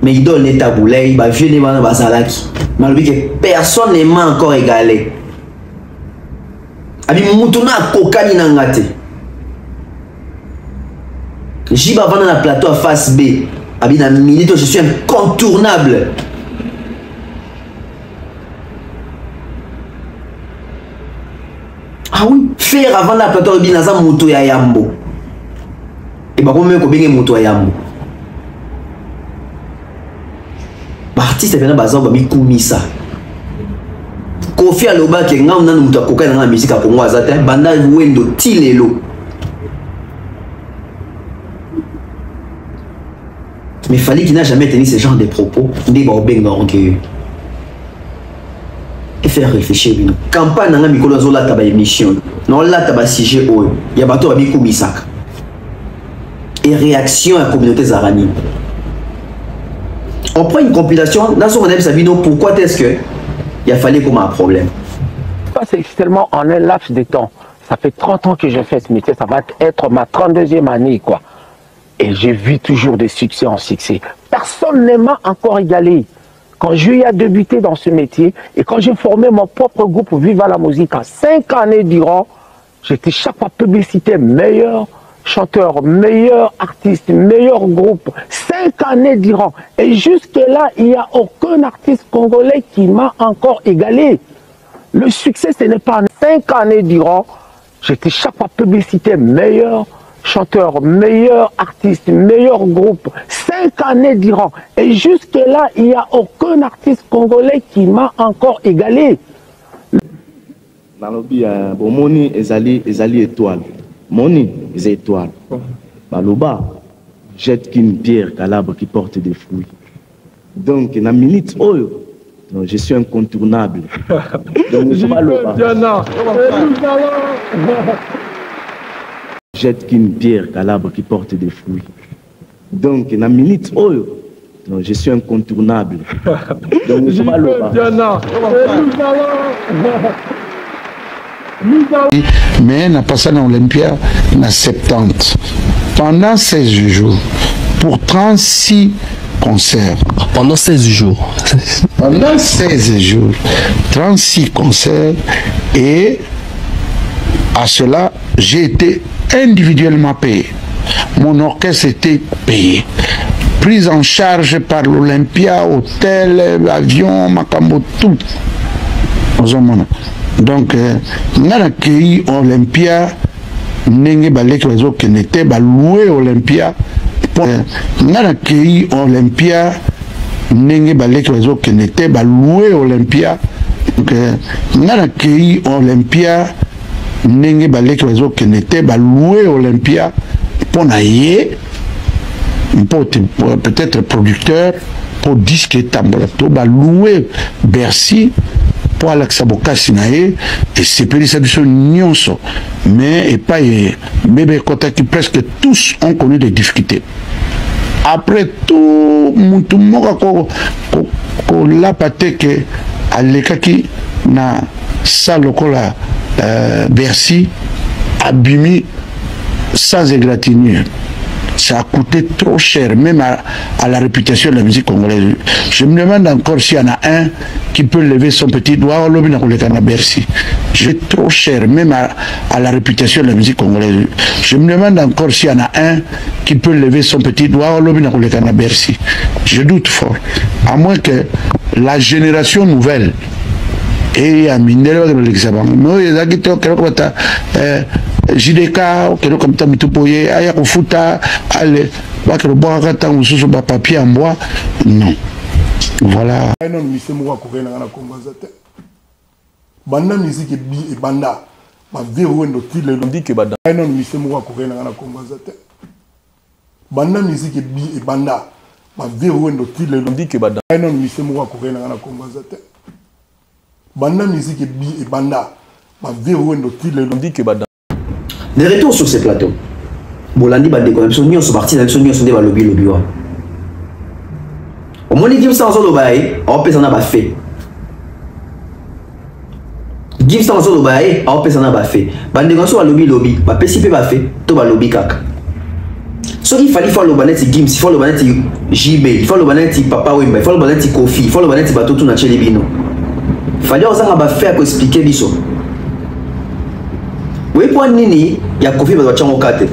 Mais idole n'est taboulé, il va venir dans Bazalaki. Malgré que personne ne m'a encore égalé. Abi Moutouna Kokani Nangate. J'y va vendre dans le plateau à face B. Abi na minute, je suis incontournable. Ah oui, faire avant la plateau de Binaza Moutou ya Yambo. Et bah, comment on Moutou ya Yambo? L'artiste est bien basé sur Mikumisa. Kofi Aloba qui est un homme qui a coqué dans la musique à Congo Azate, Banda Wendo Tilelo. Mais il fallait qu'il n'a jamais tenu ce genre de propos. Des Baobenga orgueilleux. Et faire réfléchir une campagne dans la micro zola taba émission non là taba sujet o ya bato ba biku misaka et réaction à la communauté zarani. On prend une compilation dans son analyse Sabino pourquoi est-ce que il a fallu comme un problème. C'est extrêmement en un laps de temps. Ça fait 30 ans que je fais ce métier, ça va être ma 32e année quoi. Et j'ai vu toujours des succès en succès. Personne ne m'a encore égalé. Quand j'ai débuté dans ce métier et quand j'ai formé mon propre groupe Viva la Musique, 5 années durant, j'étais chaque fois publicité meilleur chanteur, meilleur artiste, meilleur groupe, 5 années durant. Et jusque-là, il n'y a aucun artiste congolais qui m'a encore égalé. Le succès, ce n'est pas 5 années durant, j'étais chaque fois publicité meilleur chanteur, meilleur artiste, meilleur groupe, 5 années durant. Et jusque-là, il n'y a aucun artiste congolais qui m'a encore égalé. Nalobi bomoni ezali étoile. Moni les étoiles. Baloba jette qu'une pierre calabre qui porte des fruits. Donc na minute oyo, donc, je suis incontournable. Donc Baloba. jette qu'une pierre qu'à l'arbre qui porte des fruits. Donc, dans la minute, donc, je suis incontournable. Donc, je pas le mais n'a passé dans l'Olympia en 70. Pendant 16 jours, pour 36 concerts. Pendant 16 jours. Pendant 16 jours, 36 concerts. Et à cela, j'ai été individuellement payé. Mon orchestre était payé. Prise en charge par l'Olympia, hôtel, avion, Makambo, tout. Donc, on a accueilli Olympia, Nenge Balek Rezo Kenete, loué Olympia. On a accueilli Olympia, Nenge Balek Rezo Kenete, loué Olympia. Donc, on a accueilli Olympia, Nenge Balek Rezo Kenete, loué Olympia. Pour naïe, peut-être producteur, pour disque Tambolato, loué Bercy. Pour Alexaboka Sinae, et c'est pour ça que nyonso, mais et pas bébé Kota qui presque tous ont connu des difficultés. Après tout, tout le monde a paté que Alekaki na salokola Bercy abîmé sans égratignure. Ça a coûté trop cher, même à la réputation de la musique congolaise. Je me demande encore s'il y en a un qui peut lever son petit doigt au lobby de Bercy. C'est trop cher, même à la réputation de la musique congolaise. Je me demande encore s'il y en a un qui peut lever son petit doigt au lobby de Bercy. Je doute fort. À moins que la génération nouvelle et à Mindelo de l'examen. Mais il y a des gens qui ont JDK, quelque comme ça, mitupoye, aya kufuta, allez, va que le bois rata ou sous bas papier en bois, non. Voilà. Non, monsieur Moura Kouré n'a pas combattu. Banda musique et banda, ma verrouille de tout le dit que banda. Non, monsieur Moura Kouré n'a pas combattu. Banda musique et banda, ma verrouille de tout le dit que banda. Non, monsieur Moura Kouré n'a pas combattu. Banda musique et banda, ma verrouille de tout le dit que banda. De retour sur ce plateau, Bolandi va déconner, nous sommes partis dans le lobby. Au moins, il ça en lobby, on peut s'en avoir fait. Give ça en lobby, on peut s'en avoir fait. Bandégon sur le lobby, va PCP va fait, tout va lobby caca. Ce qu'il fallait faire le bannet, Gims, il faut le bannet JB, il faut le bannet Papa Wemba, il faut le bannet Kofi, il faut le bannet Bateau tout naturel bino. Il fallait aussi faire pour expliquer biso. Oui, pour nini, il y a Kofi va chango kate.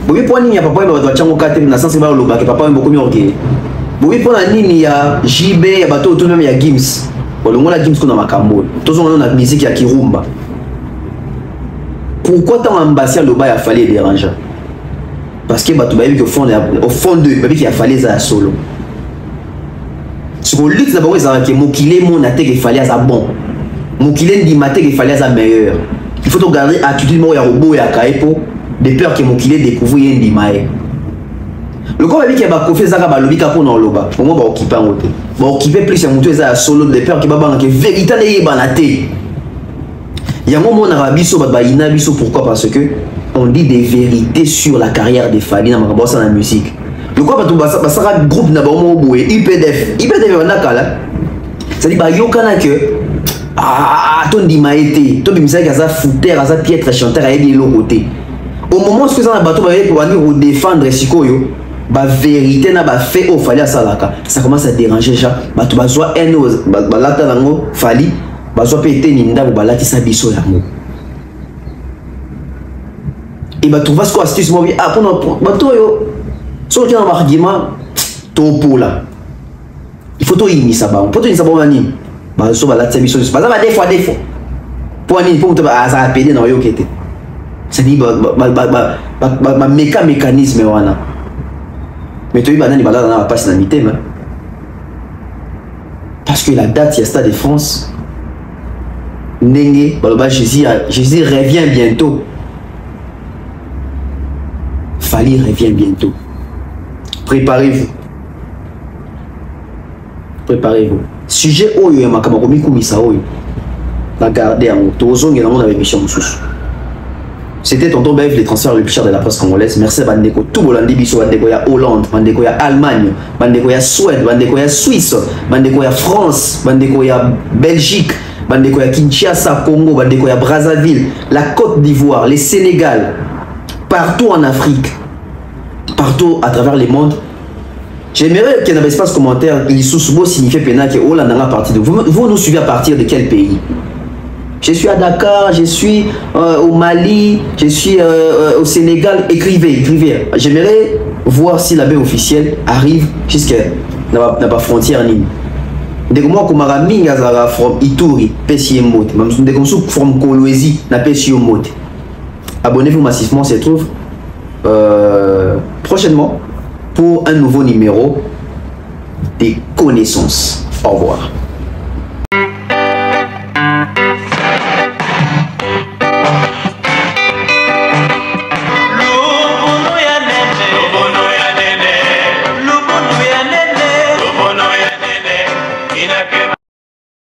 Oui, pour nini, il y a Papa va chango kate, na sens ba loba que Papa Wemba beaucoup mieux orgueilleux. Oui, pour nini, il y a JB, il y a Bateau tout même il y a Gims. Bon, le monde a Gims qu'on a makambo. Tous on a musique il y a Kirumba. Pourquoi tant ambassade le bas il a fallu déranger? Parce que Bateau baby au fond de baby qui a fallu ça solo. Ce qu'on lutte d'abord c'est que Mokile mon attaque il fallait ça bon. Mokile dit maté il fallait ça meilleur. Il faut regarder attitude moi ya robot ya kaipo de peur que Mokile découvre yendi mae. Le corps baby qui a confié ça ba lobby ka pour dans loba. Au moins ba occuper en côté. Ba occuper plus ya mutu ça solo de peur que baba que vérité ne banaté. Il y a un moment on a biso ba ina biso pourquoi parce que on dit des vérités sur la carrière de Fally dans la musique. Le quoi parce que groupe n'a pas moi IPDF on a kala. Ça dit bah yokana que ton dit maïté ton bimisa qui a ça fouteur à ça piètre chanteur à aider l'autre côté. Au moment où ça na bateau pour venir défendre Sikoyo, bah vérité n'a pas fait au Fally à Salaka. Ça commence à déranger déjà. Bah tu vas soit un bah là t'as lango Fally, bah soit péter ninda ou bah là tu s'abisso l'amour. Et bah tu vas quoi astuce moi ah pour bateau yo. Sur un argument, ton pour là. Il faut tout initier ça. Pour tout initier ça, mani. Bah, sur la télé, sur ça va des fois. Pour un pour ça va péder dans le côté. Ça dit bah mécanisme voilà. Mais tu vas dans la personnalité mais. Parce que la date il y a Stade de France. Nengue, bah Jésus revient bientôt. Fally revient bientôt. Préparez-vous. Préparez-vous. Sujet oyo ya makambo komisa oyo. La garder en tozonge na mona émission mususu. C'était tonton Bev, les transferts les plus chers de la presse congolaise. Merci à Bandeko, tout Bolandi Bisso, Bandeko ya Hollande, Bandeko ya Allemagne, Bandeko ya Suède, Bandeko ya Suisse, Bandeko ya France, Bandeko ya Belgique, Bandeko ya Kinshasa, Congo, Bandeko ya Brazzaville, la Côte d'Ivoire, les Sénégal, partout en Afrique, partout à travers le monde. J'aimerais qu'il y ait un espace commentaire. L'Issoussoubo signifie Pena que Hollande dans la partie de vous nous suivez à partir de quel pays? Je suis à Dakar, je suis au Mali, je suis au Sénégal. Écrivez. J'aimerais voir si la baie officielle arrive jusqu'à la frontière ligne. Dès que moi, comme je from Ituri, Pessi Mote, dès que je from Kolwezi, na Pessi Mote. Abonnez-vous massivement, se trouve prochainement pour un nouveau numéro des connaissances. Au revoir.